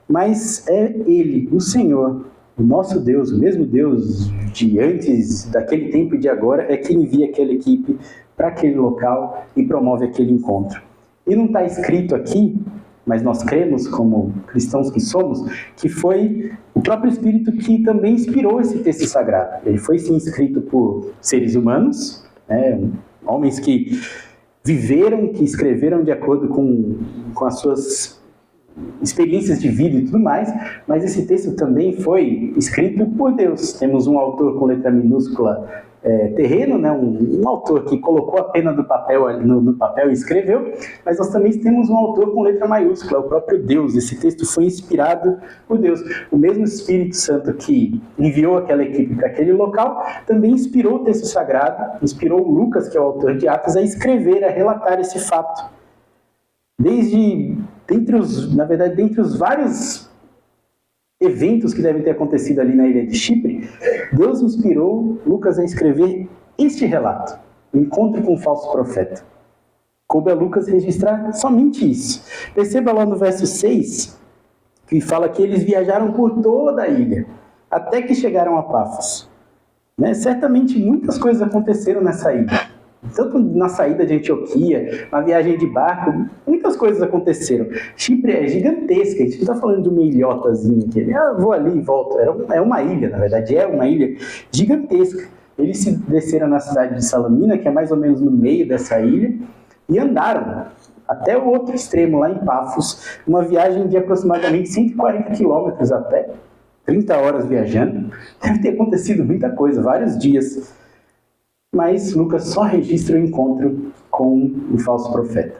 mas é Ele, o Senhor, o nosso Deus, o mesmo Deus de antes, daquele tempo e de agora, é que envia aquela equipe para aquele local e promove aquele encontro. E não está escrito aqui, mas nós cremos, como cristãos que somos, que foi o próprio Espírito que também inspirou esse texto sagrado. Ele foi, sim, escrito por seres humanos, né, homens que viveram, que escreveram de acordo com as suas experiências de vida e tudo mais, mas esse texto também foi escrito por Deus. Temos um autor com letra minúscula terreno, né? um autor que colocou a pena do papel no papel e escreveu, mas nós também temos um autor com letra maiúscula, o próprio Deus. Esse texto foi inspirado por Deus. O mesmo Espírito Santo que enviou aquela equipe para aquele local, também inspirou o texto sagrado, inspirou o Lucas, que é o autor de Atos, a escrever, a relatar esse fato. Dentre os vários eventos que devem ter acontecido ali na ilha de Chipre, Deus inspirou Lucas a escrever este relato, o encontro com o falso profeta. Coube a Lucas registrar somente isso. Perceba lá no verso 6, que fala que eles viajaram por toda a ilha, até que chegaram a Pafos. Né? Certamente muitas coisas aconteceram nessa ilha. Tanto na saída de Antioquia, na viagem de barco, muitas coisas aconteceram. Chipre é gigantesca, a gente não está falando de uma ilhotazinha aqui. Vou ali e volto. É uma ilha, na verdade, é uma ilha gigantesca. Eles se desceram na cidade de Salamina, que é mais ou menos no meio dessa ilha, e andaram até o outro extremo, lá em Pafos, uma viagem de aproximadamente 140 quilômetros a pé, 30 horas viajando. Deve ter acontecido muita coisa, vários dias. Mas Lucas só registra o encontro com o falso profeta.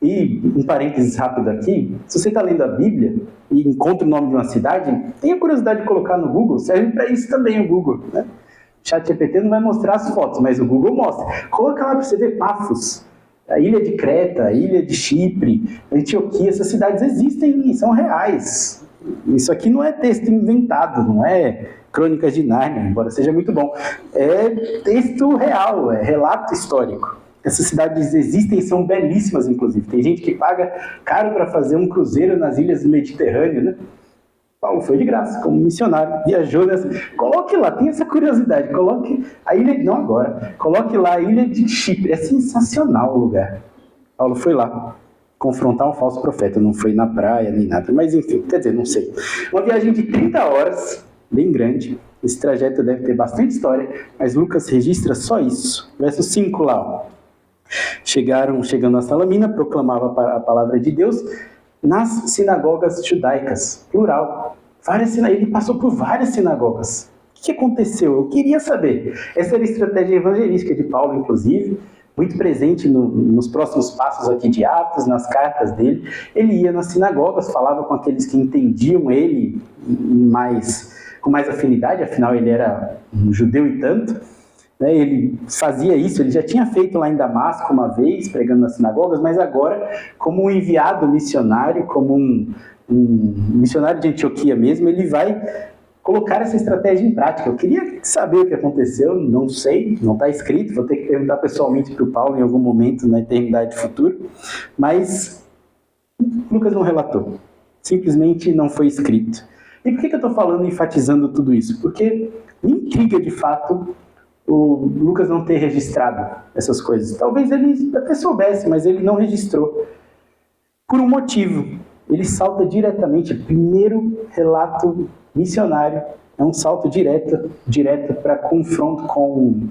E um parênteses rápido aqui: se você está lendo a Bíblia e encontra o nome de uma cidade, tenha curiosidade de colocar no Google, serve para isso também o Google, né? O ChatGPT não vai mostrar as fotos, mas o Google mostra. Coloca lá para você ver Pafos, a ilha de Creta, a ilha de Chipre, Antioquia. Essas cidades existem e são reais. Isso aqui não é texto inventado, não é Crônicas de Nárnia, embora seja muito bom. É texto real, é relato histórico. Essas cidades existem e são belíssimas, inclusive. Tem gente que paga caro para fazer um cruzeiro nas ilhas do Mediterrâneo, né? Paulo foi de graça, como missionário, viajou nessa... Coloque lá, tem essa curiosidade, coloque a ilha... Não agora, coloque lá a ilha de Chipre, é sensacional o lugar. Paulo foi lá confrontar um falso profeta, não foi na praia nem nada, mas enfim, quer dizer, não sei. Uma viagem de 30 horas, bem grande, esse trajeto deve ter bastante história, mas Lucas registra só isso. Verso 5 lá, ó. Chegando a Salamina, proclamava a palavra de Deus nas sinagogas judaicas, plural. Ele passou por várias sinagogas. O que aconteceu? Eu queria saber. Essa era a estratégia evangelística de Paulo, inclusive, muito presente nos próximos passos aqui de Atos, nas cartas dele. Ele ia nas sinagogas, falava com aqueles que entendiam ele com mais afinidade, afinal ele era um judeu e tanto. Ele fazia isso, ele já tinha feito lá em Damasco uma vez, pregando nas sinagogas, mas agora, como um enviado missionário, como um missionário de Antioquia mesmo, ele vai colocar essa estratégia em prática. Eu queria saber o que aconteceu, não sei, não está escrito, vou ter que perguntar pessoalmente para o Paulo em algum momento na eternidade futura, mas Lucas não relatou, simplesmente não foi escrito. E por que eu estou falando e enfatizando tudo isso? Porque me intriga de fato o Lucas não ter registrado essas coisas. Talvez ele até soubesse, mas ele não registrou. Por um motivo. Ele salta diretamente, primeiro relato missionário, é um salto direto para confronto com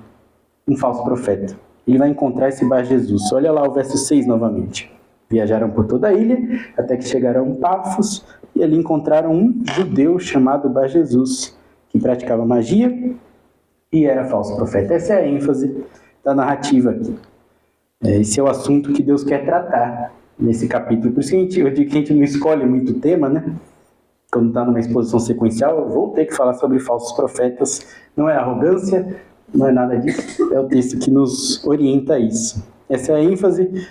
um falso profeta. Ele vai encontrar esse Bar Jesus. Olha lá o verso 6 novamente. Viajaram por toda a ilha, até que chegaram a Pafos, e ali encontraram um judeu chamado Bar Jesus, que praticava magia e era falso profeta. Essa é a ênfase da narrativa aqui. Esse é o assunto que Deus quer tratar nesse capítulo. Por isso que eu digo que a gente não escolhe muito tema, né? Quando está numa exposição sequencial, eu vou ter que falar sobre falsos profetas. Não é arrogância, não é nada disso. É o texto que nos orienta a isso. Essa é a ênfase.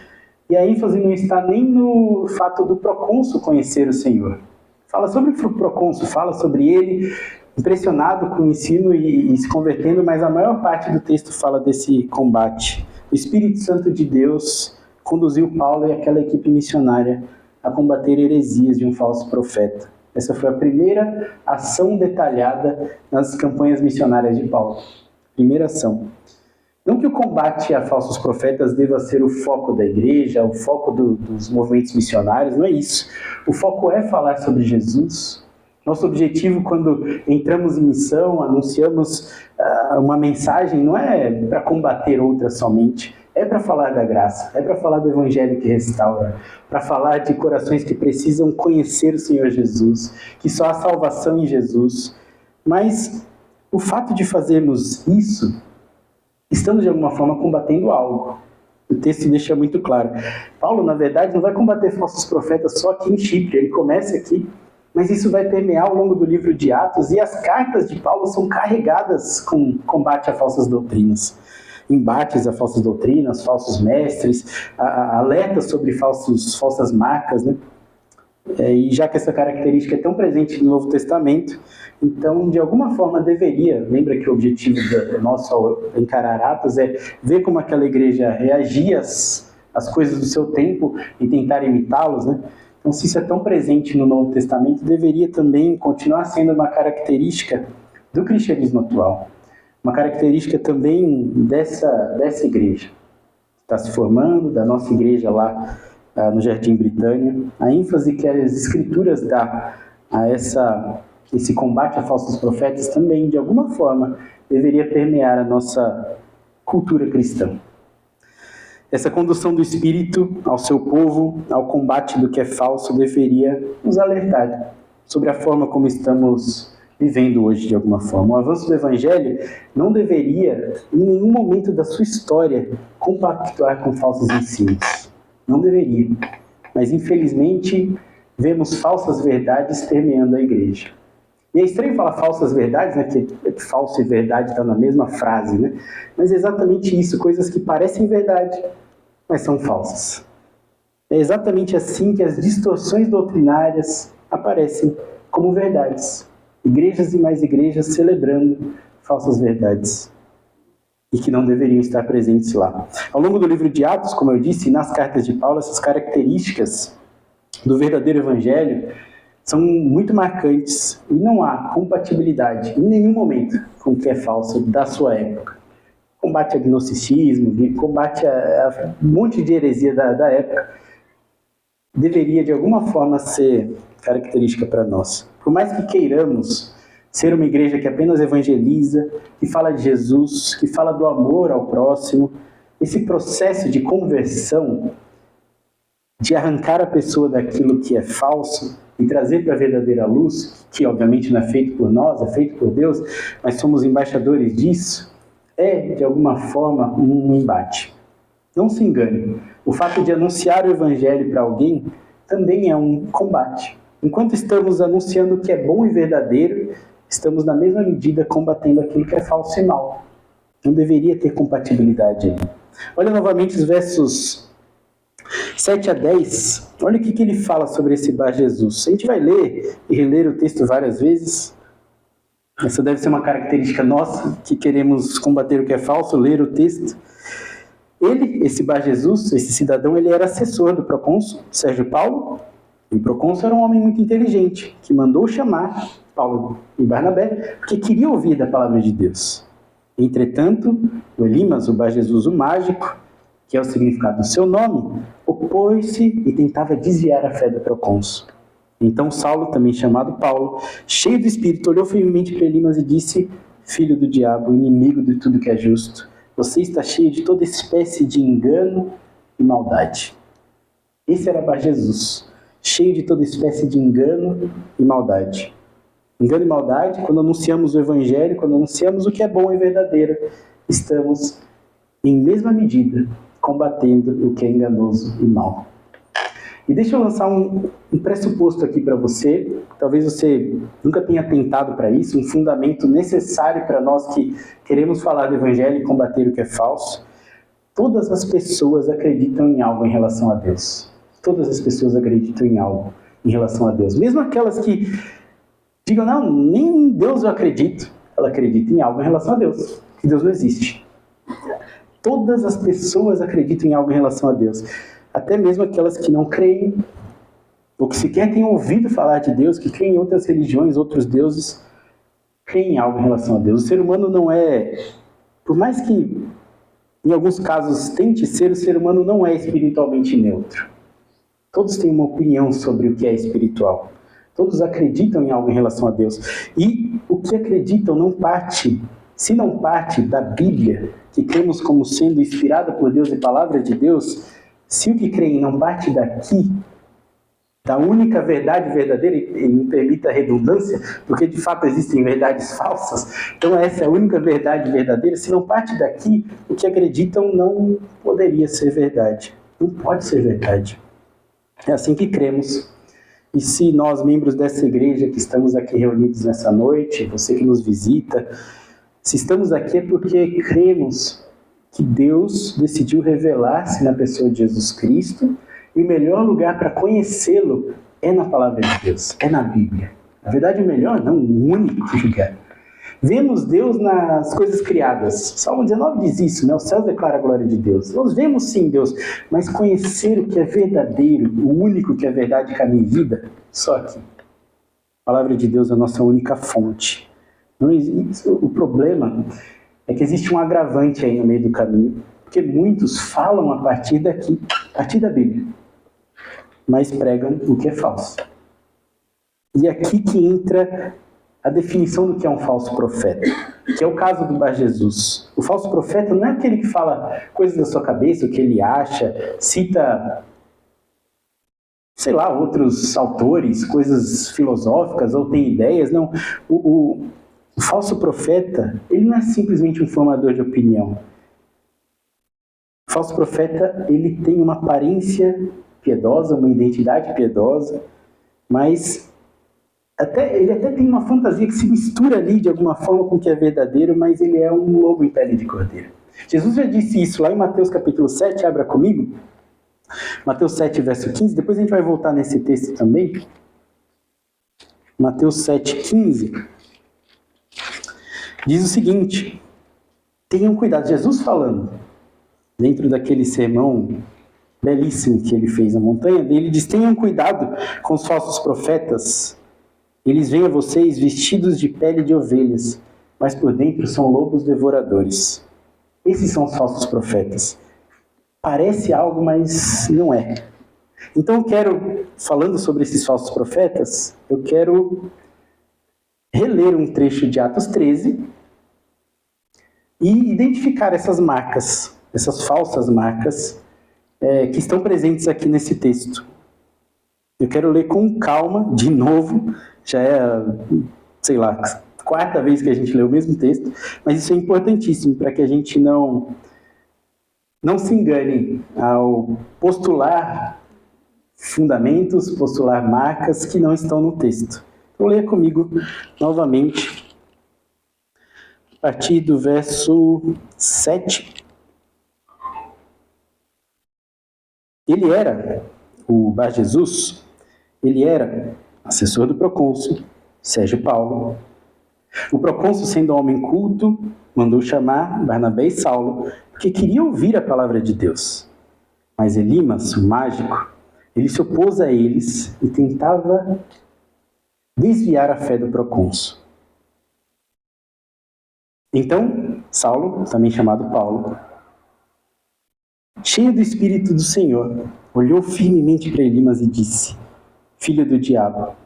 E a ênfase não está nem no fato do procônsul conhecer o Senhor. Fala sobre o procônsul, fala sobre ele, impressionado com o ensino e se convertendo, mas a maior parte do texto fala desse combate. O Espírito Santo de Deus conduziu Paulo e aquela equipe missionária a combater heresias de um falso profeta. Essa foi a primeira ação detalhada nas campanhas missionárias de Paulo. Primeira ação. Não que o combate a falsos profetas deva ser o foco da igreja, o foco dos movimentos missionários, não é isso. O foco é falar sobre Jesus. Nosso objetivo quando entramos em missão, anunciamos uma mensagem, não é para combater outras somente, é para falar da graça, é para falar do evangelho que restaura, para falar de corações que precisam conhecer o Senhor Jesus, que só há salvação em Jesus. Mas o fato de fazermos isso, estamos de alguma forma combatendo algo. O texto deixa muito claro. Paulo, na verdade, não vai combater falsos profetas só aqui em Chipre, ele começa aqui, mas isso vai permear ao longo do livro de Atos, e as cartas de Paulo são carregadas com combate a falsas doutrinas. Embates a falsas doutrinas, falsos mestres, alertas sobre falsas marcas, né? E já que essa característica é tão presente no Novo Testamento, então, de alguma forma, lembra que o objetivo nosso ao encarar Atos é ver como aquela igreja reagia às coisas do seu tempo e tentar imitá-los, né? Então, se isso é tão presente no Novo Testamento, deveria também continuar sendo uma característica do cristianismo atual. Uma característica também dessa igreja que está se formando, da nossa igreja lá no Jardim Britânia. A ênfase que as Escrituras dão a esse combate a falsos profetas também, de alguma forma, deveria permear a nossa cultura cristã. Essa condução do Espírito ao seu povo, ao combate do que é falso, deveria nos alertar sobre a forma como estamos vivendo hoje, de alguma forma. O avanço do Evangelho não deveria, em nenhum momento da sua história, compactuar com falsos ensinos. Não deveria. Mas, infelizmente, vemos falsas verdades permeando a igreja. E é estranho falar falsas verdades, né? Que falso e verdade estão na mesma frase, né? Mas é exatamente isso, coisas que parecem verdade, mas são falsas. É exatamente assim que as distorções doutrinárias aparecem como verdades. Igrejas e mais igrejas celebrando falsas verdades e que não deveriam estar presentes lá. Ao longo do livro de Atos, como eu disse, e nas cartas de Paulo, essas características do verdadeiro evangelho são muito marcantes e não há compatibilidade em nenhum momento com o que é falso da sua época. Combate ao gnosticismo, combate a um monte de heresia da época, deveria de alguma forma ser característica para nós. Por mais que queiramos ser uma igreja que apenas evangeliza, que fala de Jesus, que fala do amor ao próximo, esse processo de conversão, de arrancar a pessoa daquilo que é falso e trazer para a verdadeira luz, que obviamente não é feito por nós, é feito por Deus, mas somos embaixadores disso, é de alguma forma um embate. Não se engane, o fato de anunciar o evangelho para alguém também é um combate. Enquanto estamos anunciando o que é bom e verdadeiro, estamos na mesma medida combatendo aquilo que é falso e mal. Não deveria ter compatibilidade aí. Olha novamente os versos 7 a 10. Olha o que ele fala sobre esse Bar Jesus. A gente vai ler e reler o texto várias vezes. Essa deve ser uma característica nossa, que queremos combater o que é falso, ler o texto. Ele, esse Bar Jesus, esse cidadão, ele era assessor do procônsul Sérgio Paulo. E o procônsul era um homem muito inteligente, que mandou chamar Paulo e Barnabé, porque queria ouvir da palavra de Deus. Entretanto, o Elimas, o Bar Jesus, o mágico, que é o significado do seu nome, opôs-se e tentava desviar a fé do procônsul. Então Saulo, também chamado Paulo, cheio do Espírito, olhou firmemente para Elimas e disse: Filho do diabo, inimigo de tudo que é justo, você está cheio de toda espécie de engano e maldade. Esse era Bar Jesus, cheio de toda espécie de engano e maldade. Engano e maldade, quando anunciamos o Evangelho, quando anunciamos o que é bom e verdadeiro, estamos, em mesma medida, combatendo o que é enganoso e mal. E deixa eu lançar um pressuposto aqui para você, talvez você nunca tenha tentado para isso, um fundamento necessário para nós que queremos falar do Evangelho e combater o que é falso. Todas as pessoas acreditam em algo em relação a Deus. Todas as pessoas acreditam em algo em relação a Deus. Mesmo aquelas que digam, não, nem em Deus eu acredito, ela acredita em algo em relação a Deus, que Deus não existe. Todas as pessoas acreditam em algo em relação a Deus. Até mesmo aquelas que não creem, ou que sequer têm ouvido falar de Deus, que creem em outras religiões, outros deuses, creem em algo em relação a Deus. O ser humano não é, por mais que em alguns casos tente ser, o ser humano não é espiritualmente neutro. Todos têm uma opinião sobre o que é espiritual. Todos acreditam em algo em relação a Deus. E o que acreditam não parte, se não parte da Bíblia, que cremos como sendo inspirada por Deus e palavra de Deus, se o que creem não parte daqui, da única verdade verdadeira, e me permita a redundância, porque de fato existem verdades falsas, então essa é a única verdade verdadeira, se não parte daqui, o que acreditam não poderia ser verdade. Não pode ser verdade. É assim que cremos. E se nós, membros dessa igreja que estamos aqui reunidos nessa noite, você que nos visita, se estamos aqui é porque cremos que Deus decidiu revelar-se na pessoa de Jesus Cristo, e o melhor lugar para conhecê-lo é na palavra de Deus, é na Bíblia. Na verdade, o melhor não, o único lugar. Vemos Deus nas coisas criadas. Salmo 19 diz isso, né? O céu declara a glória de Deus. Nós vemos sim Deus, mas conhecer o que é verdadeiro, o único que é verdade, caminho e vida, só aqui. A palavra de Deus é a nossa única fonte. Não existe, o problema é que existe um agravante aí no meio do caminho, porque muitos falam a partir daqui, a partir da Bíblia, mas pregam o que é falso. E aqui que entra a definição do que é um falso profeta, que é o caso do Bar Jesus. O falso profeta não é aquele que fala coisas da sua cabeça, o que ele acha, cita, sei lá, outros autores, coisas filosóficas, ou tem ideias, não. O falso profeta, ele não é simplesmente um formador de opinião. O falso profeta, ele tem uma aparência piedosa, uma identidade piedosa, mas ele até tem uma fantasia que se mistura ali de alguma forma com o que é verdadeiro, mas ele é um lobo em pele de cordeiro. Jesus já disse isso lá em Mateus capítulo 7, abra comigo. Mateus 7, verso 15, depois a gente vai voltar nesse texto também. Mateus 7,15, diz o seguinte: tenham cuidado, Jesus falando, dentro daquele sermão belíssimo que ele fez na montanha, ele diz: tenham cuidado com os falsos profetas, eles vêm a vocês vestidos de pele de ovelhas, mas por dentro são lobos devoradores. Esses são os falsos profetas. Parece algo, mas não é. Então eu quero, falando sobre esses falsos profetas, eu quero reler um trecho de Atos 13 e identificar essas marcas, essas falsas marcas que estão presentes aqui nesse texto. Eu quero ler com calma, de novo, já é, sei lá, a quarta vez que a gente lê o mesmo texto, mas isso é importantíssimo para que a gente não se engane ao postular fundamentos, postular marcas que não estão no texto. Então, leia comigo novamente, a partir do verso 7. Ele era, o Bar Jesus, ele era assessor do procônsul, Sérgio Paulo. O procônsul, sendo um homem culto, mandou chamar Barnabé e Saulo, porque queria ouvir a palavra de Deus. Mas Elimas, o mágico, ele se opôs a eles e tentava desviar a fé do procônsul. Então, Saulo, também chamado Paulo, cheio do Espírito do Senhor, olhou firmemente para Elimas e disse: filho do diabo,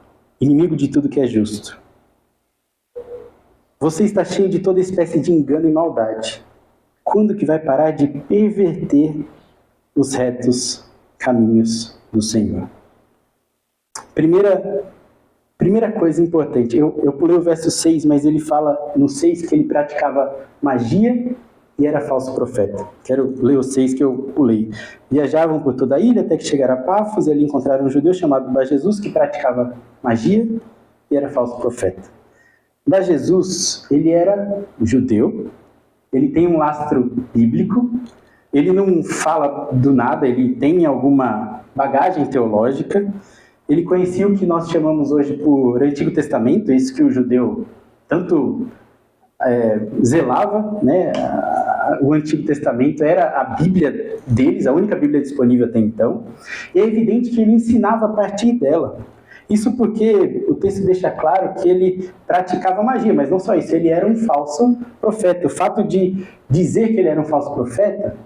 inimigo de tudo que é justo, você está cheio de toda espécie de engano e maldade. Quando que vai parar de perverter os retos caminhos do Senhor? Primeira coisa importante, eu pulei o verso 6, mas ele fala no 6 que ele praticava magia e era falso profeta. Quero ler o 6 que eu pulei. Viajavam por toda a ilha até que chegaram a Pafos, e ali encontraram um judeu chamado Bar Jesus que praticava magia e era falso profeta. Bar Jesus, ele era judeu, ele tem um lastro bíblico, ele não fala do nada, ele tem alguma bagagem teológica, ele conhecia o que nós chamamos hoje por Antigo Testamento, isso que o judeu tanto zelava, né? O Antigo Testamento era a Bíblia deles, a única Bíblia disponível até então, e é evidente que ele ensinava a partir dela. Isso porque o texto deixa claro que ele praticava magia, mas não só isso, ele era um falso profeta. O fato de dizer que ele era um falso profeta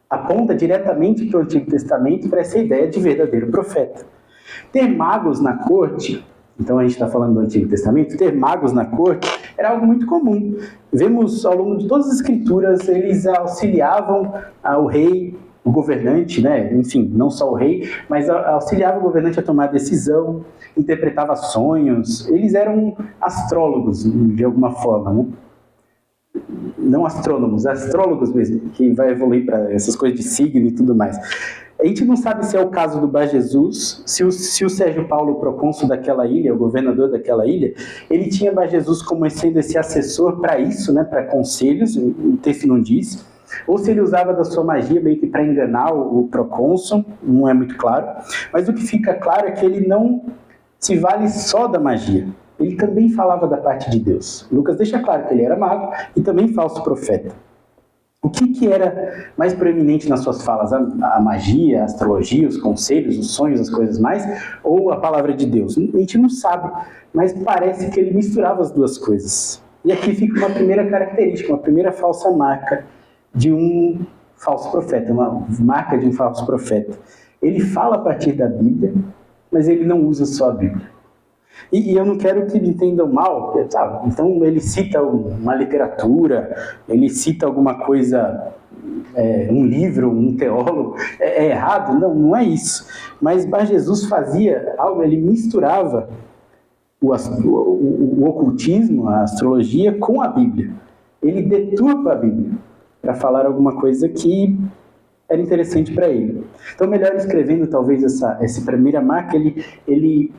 aponta diretamente para o Antigo Testamento, para essa ideia de verdadeiro profeta. Ter magos na corte, então a gente está falando do Antigo Testamento, ter magos na corte era algo muito comum. Vemos ao longo de todas as escrituras, eles auxiliavam ao rei, o governante, né? Enfim, não só o rei, mas auxiliava o governante a tomar decisão, interpretava sonhos. Eles eram astrólogos, de alguma forma, né? Não astrônomos, astrólogos mesmo, que vai evoluir para essas coisas de signo e tudo mais. A gente não sabe se é o caso do Bar Jesus, se o Sérgio Paulo, o procônsul daquela ilha, o governador daquela ilha, ele tinha Bar Jesus como sendo esse assessor para isso, né? Para conselhos, o texto não diz. Ou se ele usava da sua magia meio que para enganar o procônsul, não é muito claro. Mas o que fica claro é que ele não se vale só da magia. Ele também falava da parte de Deus. Lucas deixa claro que ele era mago e também falso profeta. O que era mais proeminente nas suas falas? A magia, a astrologia, os conselhos, os sonhos, as coisas mais? Ou a palavra de Deus? A gente não sabe, mas parece que ele misturava as duas coisas. E aqui fica uma primeira característica, uma primeira falsa marca de um falso profeta, uma marca de um falso profeta. Ele fala a partir da Bíblia, mas ele não usa só a Bíblia. E eu não quero que me entendam mal, sabe? Então ele cita uma literatura, ele cita alguma coisa, um livro, um teólogo, é errado? Não é isso. Mas Bar Jesus fazia algo, ele misturava o ocultismo, a astrologia, com a Bíblia. Ele deturpa a Bíblia para falar alguma coisa que era interessante para ele. Então, melhor escrevendo talvez essa primeira marca, ele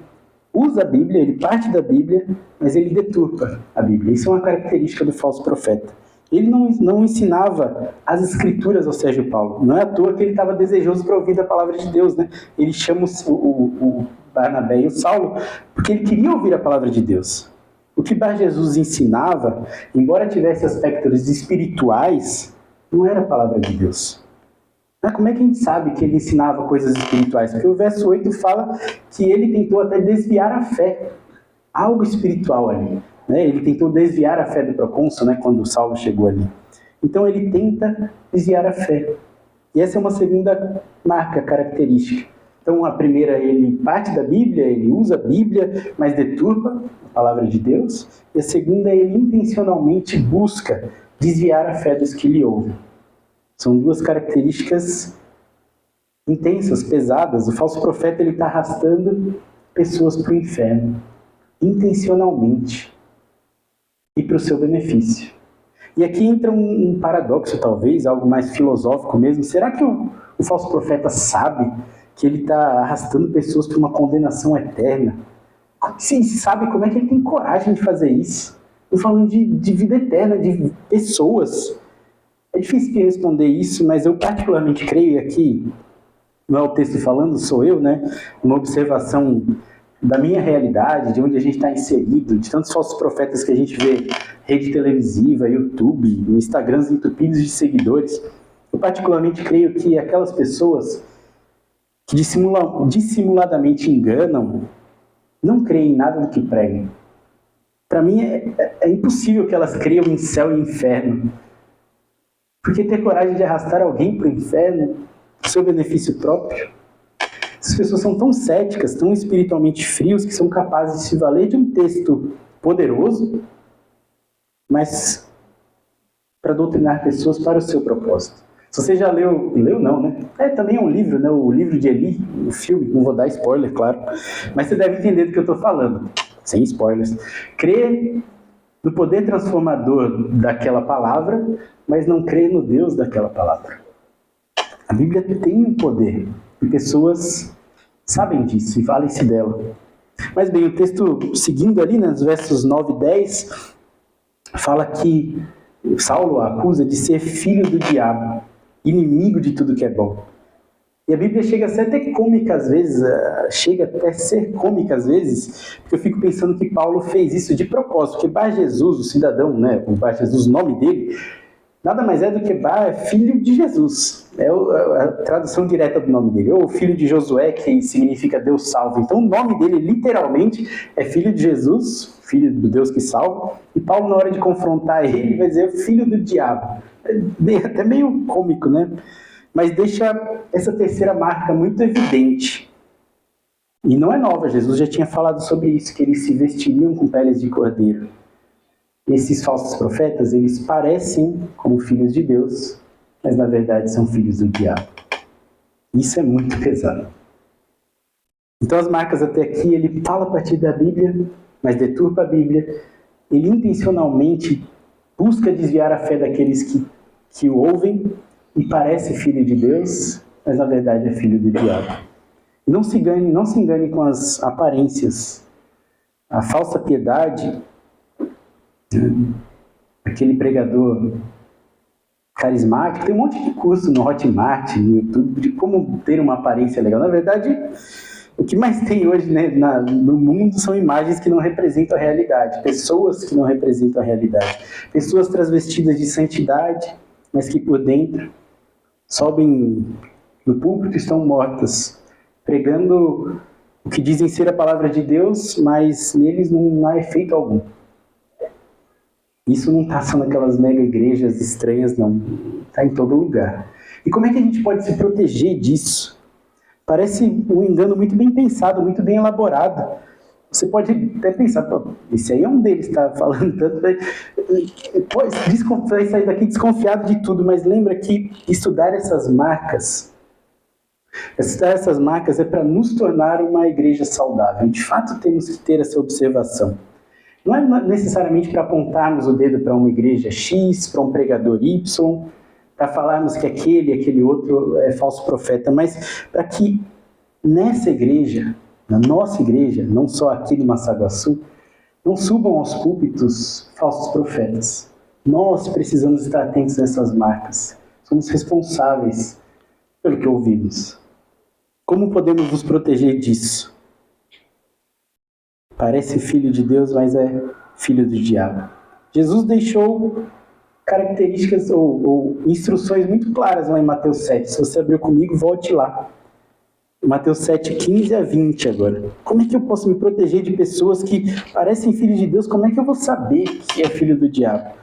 usa a Bíblia, ele parte da Bíblia, mas ele deturpa a Bíblia. Isso é uma característica do falso profeta. Ele não ensinava as escrituras ao Sérgio Paulo. Não é à toa que ele estava desejoso para ouvir a palavra de Deus, né? Ele chama o Barnabé e o Saulo porque ele queria ouvir a palavra de Deus. O que Bar Jesus ensinava, embora tivesse aspectos espirituais, não era a palavra de Deus. Mas como é que a gente sabe que ele ensinava coisas espirituais? Porque o verso 8 fala que ele tentou até desviar a fé. Algo espiritual ali. Né? Ele tentou desviar a fé do procônsul, né, quando Saulo chegou ali. Então ele tenta desviar a fé. E essa é uma segunda marca característica. Então a primeira, ele parte da Bíblia, ele usa a Bíblia, mas deturpa a palavra de Deus. E a segunda, ele intencionalmente busca desviar a fé dos que lhe ouvem. São duas características intensas, pesadas. O falso profeta está arrastando pessoas para o inferno, intencionalmente, e para o seu benefício. E aqui entra um paradoxo, talvez, algo mais filosófico mesmo. Será que o falso profeta sabe que ele está arrastando pessoas para uma condenação eterna? Sim, sabe como é que ele tem coragem de fazer isso? Estou falando de vida eterna, de pessoas. É difícil de responder isso, mas eu particularmente creio, e aqui não é o texto falando, sou eu, né? Uma observação da minha realidade, de onde a gente está inserido, de tantos falsos profetas que a gente vê, rede televisiva, YouTube, Instagrams entupidos de seguidores. Eu particularmente creio que aquelas pessoas que dissimuladamente enganam, não creem em nada do que pregam. Para mim é impossível que elas creiam em céu e inferno. Porque ter coragem de arrastar alguém para o inferno, para o seu benefício próprio? Essas pessoas são tão céticas, tão espiritualmente frios, que são capazes de se valer de um texto poderoso, mas para doutrinar pessoas para o seu propósito. Se você já leu não, né? Também é um livro, né? O livro de Eli, o filme, não vou dar spoiler, claro, mas você deve entender do que eu estou falando, sem spoilers. Crê no poder transformador daquela palavra, mas não crê no Deus daquela palavra. A Bíblia tem um poder, e pessoas sabem disso e valem-se dela. Mas bem, o texto seguindo ali, nos versos 9 e 10, fala que Saulo a acusa de ser filho do diabo, inimigo de tudo que é bom. E a Bíblia chega a ser até cômica às vezes, porque eu fico pensando que Paulo fez isso de propósito, porque Bar Jesus, o cidadão, né, o Bar Jesus, o nome dele, nada mais é do que Bar, filho de Jesus. É a tradução direta do nome dele. Ou filho de Josué, que significa Deus salva. Então o nome dele, literalmente, é filho de Jesus, filho do Deus que salva. E Paulo, na hora de confrontar ele, vai dizer filho do diabo. É até meio cômico, né? Mas deixa essa terceira marca muito evidente. E não é nova, Jesus já tinha falado sobre isso, que eles se vestiriam com peles de cordeiro. Esses falsos profetas, eles parecem como filhos de Deus, mas na verdade são filhos do diabo. Isso é muito pesado. Então as marcas até aqui, ele fala a partir da Bíblia, mas deturpa a Bíblia. Ele intencionalmente busca desviar a fé daqueles que o ouvem e parece filho de Deus, mas na verdade é filho do diabo. E não se engane com as aparências. A falsa piedade, aquele pregador carismático, tem um monte de curso no Hotmart, no YouTube, de como ter uma aparência legal. Na verdade, o que mais tem hoje, né, no mundo são imagens que não representam a realidade, pessoas que não representam a realidade, pessoas transvestidas de santidade, mas que por dentro sobem no púlpito e estão mortas, pregando o que dizem ser a palavra de Deus, mas neles não há efeito algum. Isso não está só naquelas mega igrejas estranhas, não. Está em todo lugar. E como é que a gente pode se proteger disso? Parece um engano muito bem pensado, muito bem elaborado. Você pode até pensar, esse aí é um deles, está falando tanto, vai sair daqui desconfiado de tudo, mas lembra que estudar essas marcas é para nos tornar uma igreja saudável. De fato, temos que ter essa observação. Não é necessariamente para apontarmos o dedo para uma igreja X, para um pregador Y, para falarmos que aquele outro é falso profeta, mas para que nessa igreja, na nossa igreja, não só aqui no Massaguaçu, não subam aos púlpitos falsos profetas. Nós precisamos estar atentos nessas marcas. Somos responsáveis pelo que ouvimos. Como podemos nos proteger disso? Parece filho de Deus, mas é filho do diabo. Jesus deixou características ou instruções muito claras lá em Mateus 7. Se você abriu comigo, volte lá. Mateus 7, 15 a 20 agora. Como é que eu posso me proteger de pessoas que parecem filhos de Deus? Como é que eu vou saber que é filho do diabo?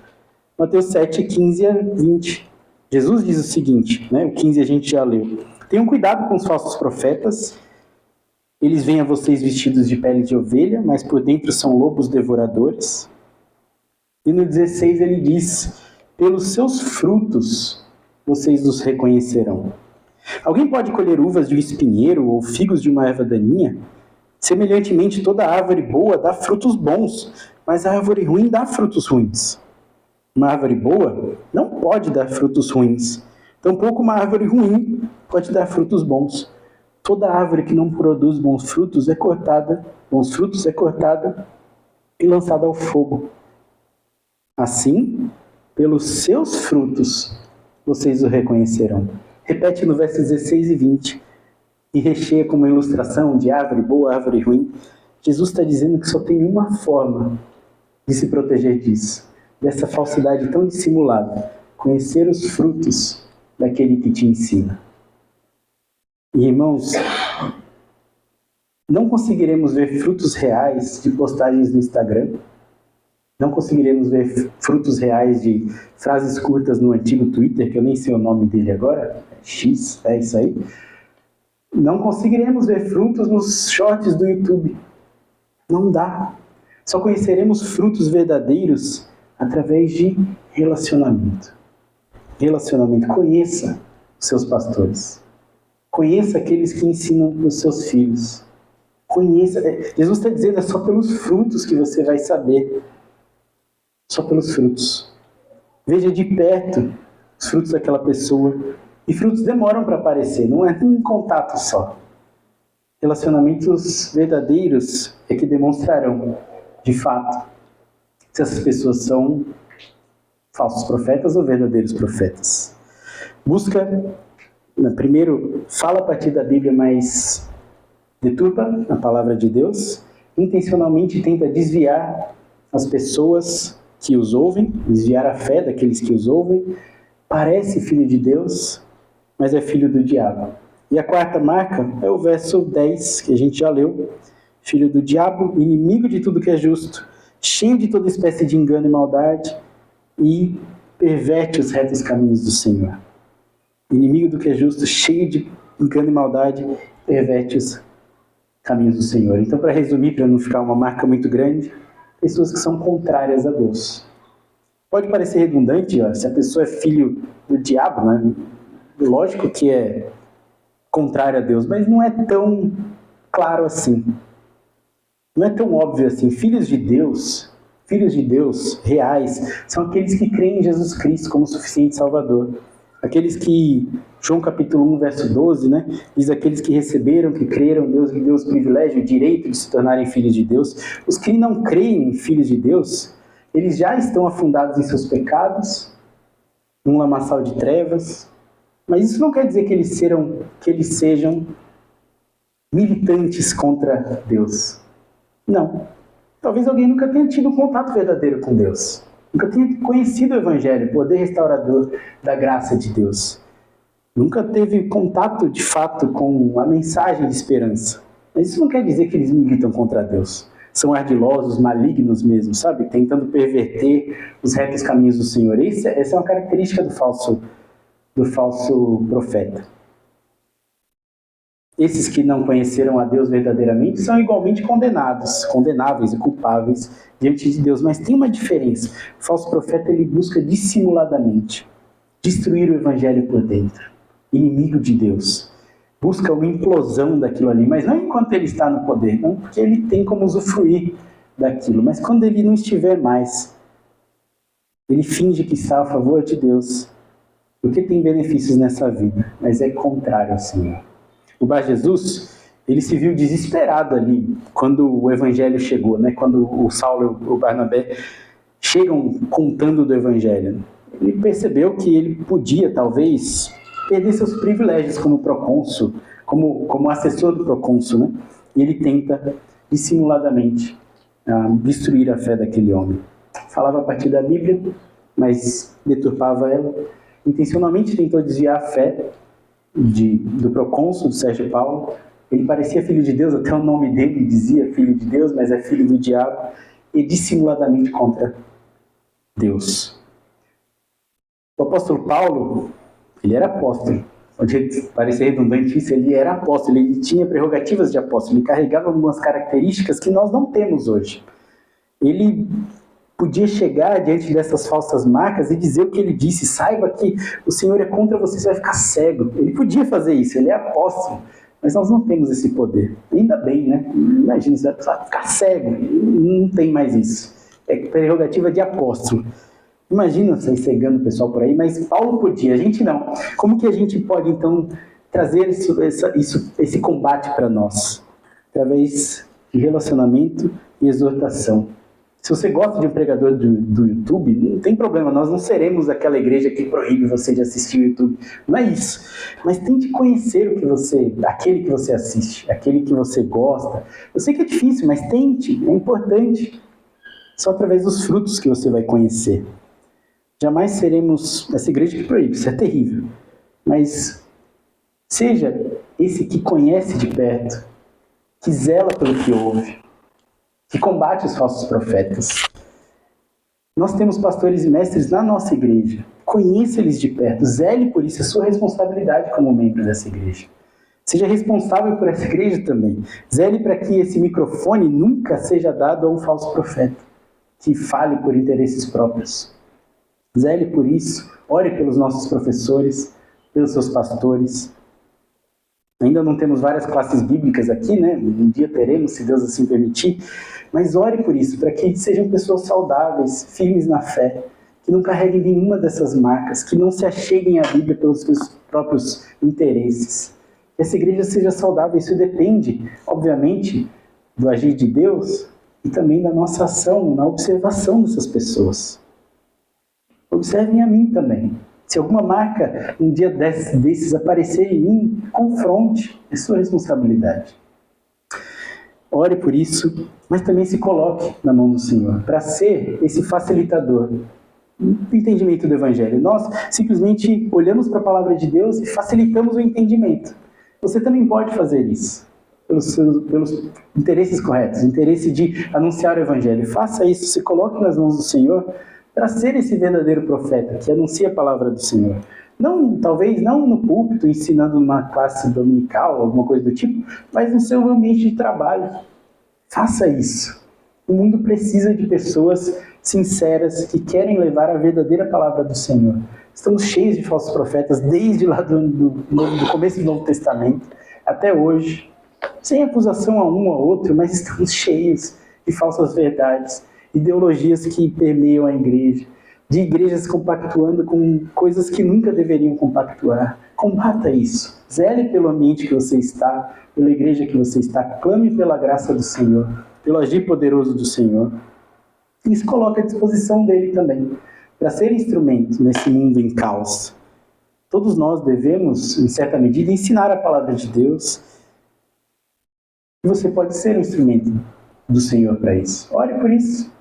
Mateus 7, 15 a 20. Jesus diz o seguinte, né? O 15 a gente já leu. Tenham cuidado com os falsos profetas. Eles vêm a vocês vestidos de pele de ovelha, mas por dentro são lobos devoradores. E no 16 ele diz, pelos seus frutos vocês os reconhecerão. Alguém pode colher uvas de um espinheiro ou figos de uma erva daninha? Semelhantemente, toda árvore boa dá frutos bons, mas a árvore ruim dá frutos ruins. Uma árvore boa não pode dar frutos ruins. Tampouco uma árvore ruim pode dar frutos bons. Toda árvore que não produz bons frutos é cortada e lançada ao fogo. Assim, pelos seus frutos, vocês o reconhecerão. Repete no verso 16 e 20. E recheia com uma ilustração de árvore boa, árvore ruim. Jesus está dizendo que só tem uma forma de se proteger disso. Dessa falsidade tão dissimulada. Conhecer os frutos daquele que te ensina. E, irmãos, não conseguiremos ver frutos reais de postagens no Instagram. Não conseguiremos ver frutos reais de frases curtas no antigo Twitter, que eu nem sei o nome dele agora. X, é isso aí. Não conseguiremos ver frutos nos shorts do YouTube. Não dá. Só conheceremos frutos verdadeiros através de relacionamento. Relacionamento. Conheça os seus pastores. Conheça aqueles que ensinam os seus filhos. Conheça. Jesus está dizendo, é só pelos frutos que você vai saber. Só pelos frutos. Veja de perto os frutos daquela pessoa. E frutos demoram para aparecer, não é um contato só. Relacionamentos verdadeiros é que demonstrarão, de fato, se essas pessoas são falsos profetas ou verdadeiros profetas. Busca, primeiro, fala a partir da Bíblia, mas deturpa a palavra de Deus. Intencionalmente tenta desviar as pessoas que os ouvem, desviar a fé daqueles que os ouvem. Parece filho de Deus, mas é filho do diabo. E a quarta marca é o verso 10, que a gente já leu. Filho do diabo, inimigo de tudo que é justo, cheio de toda espécie de engano e maldade, e perverte os retos caminhos do Senhor. Inimigo do que é justo, cheio de engano e maldade, perverte os caminhos do Senhor. Então, para resumir, para não ficar uma marca muito grande, pessoas que são contrárias a Deus. Pode parecer redundante, ó, se a pessoa é filho do diabo, né? Lógico que é contrário a Deus, mas não é tão claro assim. Não é tão óbvio assim. Filhos de Deus reais, são aqueles que creem em Jesus Cristo como suficiente Salvador. Aqueles que, João capítulo 1, verso 12, né, diz aqueles que receberam, que creram, Deus lhe deu o privilégio, o direito de se tornarem filhos de Deus. Os que não creem em filhos de Deus, eles já estão afundados em seus pecados, num lamaçal de trevas, mas isso não quer dizer que eles sejam militantes contra Deus. Não. Talvez alguém nunca tenha tido um contato verdadeiro com Deus. Nunca tenha conhecido o Evangelho, o poder restaurador da graça de Deus. Nunca teve contato, de fato, com a mensagem de esperança. Mas isso não quer dizer que eles militam contra Deus. São ardilosos, malignos mesmo, sabe? Tentando perverter os retos caminhos do Senhor. Essa é uma característica do falso profeta. Esses que não conheceram a Deus verdadeiramente são igualmente condenáveis e culpáveis diante de Deus. Mas tem uma diferença. O falso profeta, ele busca dissimuladamente destruir o evangelho por dentro. Inimigo de Deus. Busca uma implosão daquilo ali, mas não enquanto ele está no poder, não, porque ele tem como usufruir daquilo. Mas quando ele não estiver mais, ele finge que está a favor de Deus, porque tem benefícios nessa vida, mas é contrário ao Senhor. O Bar Jesus, ele se viu desesperado ali, quando o evangelho chegou, né? Quando o Saulo e o Barnabé chegam contando do Evangelho. Ele percebeu que ele podia, talvez, perder seus privilégios como procônsul, como assessor do procônsul, né? E ele tenta, dissimuladamente, destruir a fé daquele homem. Falava a partir da Bíblia, mas deturpava ela. Intencionalmente tentou desviar a fé do procônsul, do Sérgio Paulo. Ele parecia filho de Deus, até o nome dele dizia filho de Deus, mas é filho do diabo, e dissimuladamente contra Deus. O apóstolo Paulo, ele era apóstolo. Pode parecer redundante isso, ele era apóstolo, ele tinha prerrogativas de apóstolo, ele carregava algumas características que nós não temos hoje. Ele podia chegar diante dessas falsas marcas e dizer o que ele disse: saiba que o Senhor é contra você, você vai ficar cego. Ele podia fazer isso, ele é apóstolo, mas nós não temos esse poder. Ainda bem, né? Imagina, você vai ficar cego, não tem mais isso. É prerrogativa de apóstolo. Imagina sair cegando o pessoal por aí, mas Paulo podia, a gente não. Como que a gente pode, então, trazer esse combate para nós? Através de relacionamento e exortação. Se você gosta de um pregador do YouTube, não tem problema, nós não seremos aquela igreja que proíbe você de assistir o YouTube. Não é isso. Mas tente conhecer aquele que você assiste, aquele que você gosta. Eu sei que é difícil, mas tente, é importante. Só através dos frutos que você vai conhecer. Jamais seremos essa igreja que proíbe, isso é terrível. Mas seja esse que conhece de perto, que zela pelo que ouve, que combate os falsos profetas. Nós temos pastores e mestres na nossa igreja. Conheça eles de perto, zele por isso, é sua responsabilidade como membro dessa igreja. Seja responsável por essa igreja também. Zele para que esse microfone nunca seja dado a um falso profeta, que fale por interesses próprios. Zele por isso, ore pelos nossos professores, pelos seus pastores. Ainda não temos várias classes bíblicas aqui, né? Um dia teremos, se Deus assim permitir. Mas ore por isso, para que sejam pessoas saudáveis, firmes na fé, que não carreguem nenhuma dessas marcas, que não se acheguem à Bíblia pelos seus próprios interesses. Que essa igreja seja saudável, isso depende, obviamente, do agir de Deus e também da nossa ação, na observação dessas pessoas. Observem a mim também. Se alguma marca um dia desses aparecer em mim, confronte, é sua responsabilidade. Ore por isso, mas também se coloque na mão do Senhor, para ser esse facilitador do entendimento do Evangelho. Nós simplesmente olhamos para a palavra de Deus e facilitamos o entendimento. Você também pode fazer isso, pelos interesses corretos, interesse de anunciar o Evangelho. Faça isso, se coloque nas mãos do Senhor, para ser esse verdadeiro profeta que anuncia a palavra do Senhor. Não, talvez não no púlpito, ensinando numa classe dominical, alguma coisa do tipo, mas no seu ambiente de trabalho. Faça isso. O mundo precisa de pessoas sinceras que querem levar a verdadeira palavra do Senhor. Estamos cheios de falsos profetas desde lá do começo do Novo Testamento até hoje. Sem acusação a um ou outro, mas estamos cheios de falsas verdades. Ideologias que permeiam a igreja, de igrejas compactuando com coisas que nunca deveriam compactuar. Combata isso. Zele pelo ambiente que você está, pela igreja que você está. Clame pela graça do Senhor, pelo agir poderoso do Senhor. E se coloque à disposição dele também, para ser instrumento nesse mundo em caos. Todos nós devemos, em certa medida, ensinar a palavra de Deus. E você pode ser um instrumento do Senhor para isso. Ore por isso.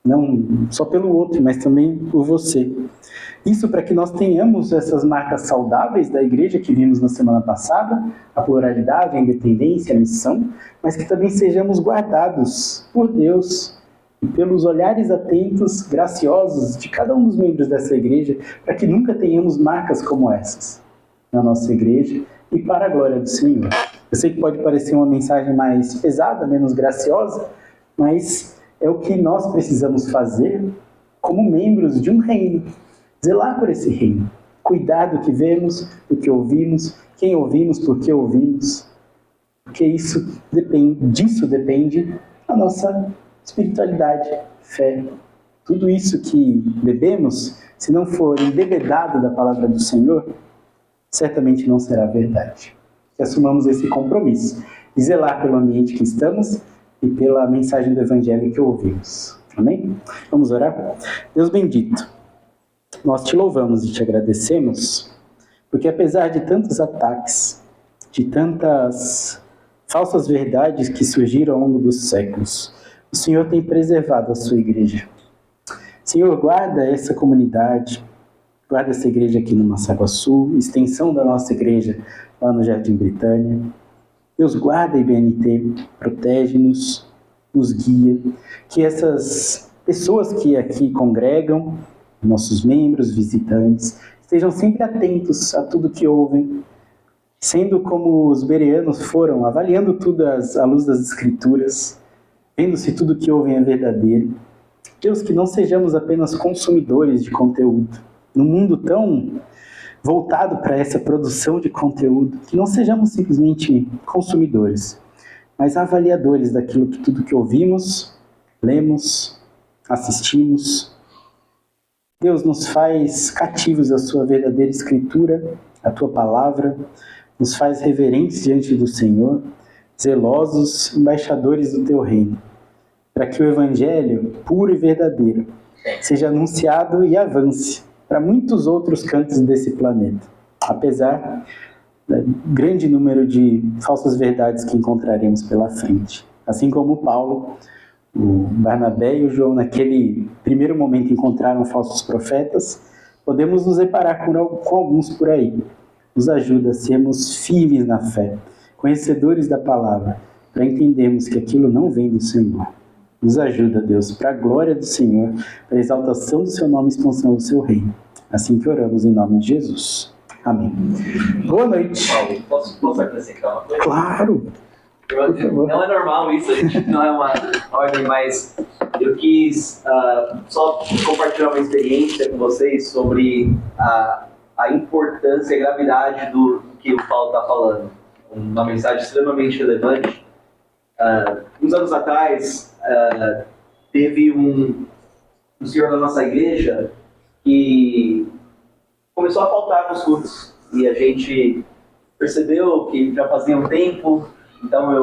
Não só pelo outro, mas também por você. Isso para que nós tenhamos essas marcas saudáveis da igreja que vimos na semana passada, a pluralidade, a independência, a missão, mas que também sejamos guardados por Deus e pelos olhares atentos, graciosos de cada um dos membros dessa igreja, para que nunca tenhamos marcas como essas na nossa igreja e para a glória do Senhor. Eu sei que pode parecer uma mensagem mais pesada, menos graciosa, mas é o que nós precisamos fazer como membros de um reino. Zelar por esse reino. Cuidar do que vemos, do que ouvimos, quem ouvimos, por que ouvimos. Porque disso depende a nossa espiritualidade, fé. Tudo isso que bebemos, se não for embebedado da palavra do Senhor, certamente não será verdade. Que assumamos esse compromisso de zelar pelo ambiente que estamos e pela mensagem do Evangelho que ouvimos. Amém? Vamos orar? Deus bendito, nós te louvamos e te agradecemos, porque apesar de tantos ataques, de tantas falsas verdades que surgiram ao longo dos séculos, o Senhor tem preservado a sua igreja. Senhor, guarda essa comunidade, guarda essa igreja aqui no Massaguaçu, extensão da nossa igreja lá no Jardim Britânia. Deus, guarda a IBNT, protege-nos, nos guia, que essas pessoas que aqui congregam, nossos membros, visitantes, estejam sempre atentos a tudo que ouvem, sendo como os bereanos foram, avaliando tudo à luz das Escrituras, vendo se tudo que ouvem é verdadeiro. Deus, que não sejamos apenas consumidores de conteúdo. Num mundo tão voltado para essa produção de conteúdo, que não sejamos simplesmente consumidores, mas avaliadores daquilo que tudo que ouvimos, lemos, assistimos. Deus, nos faz cativos à sua verdadeira Escritura, à tua palavra, nos faz reverentes diante do Senhor, zelosos, embaixadores do teu reino, para que o Evangelho puro e verdadeiro seja anunciado e avance para muitos outros cantos desse planeta, apesar do grande número de falsas verdades que encontraremos pela frente. Assim como Paulo, o Barnabé e o João, naquele primeiro momento, encontraram falsos profetas, podemos nos deparar com alguns por aí. Nos ajuda a sermos firmes na fé, conhecedores da palavra, para entendermos que aquilo não vem do Senhor. Nos ajuda, Deus, para a glória do Senhor, para a exaltação do seu nome e expansão do seu reino. Assim que oramos em nome de Jesus. Amém. Boa noite. Paulo, posso acrescentar uma coisa? Claro. Não é normal isso, a gente não é uma ordem, mas eu quis só compartilhar uma experiência com vocês sobre a importância e a gravidade do que o Paulo está falando. Uma mensagem extremamente relevante. Uns anos atrás, teve um senhor da nossa igreja que começou a faltar nos cultos. E a gente percebeu que já fazia um tempo, então eu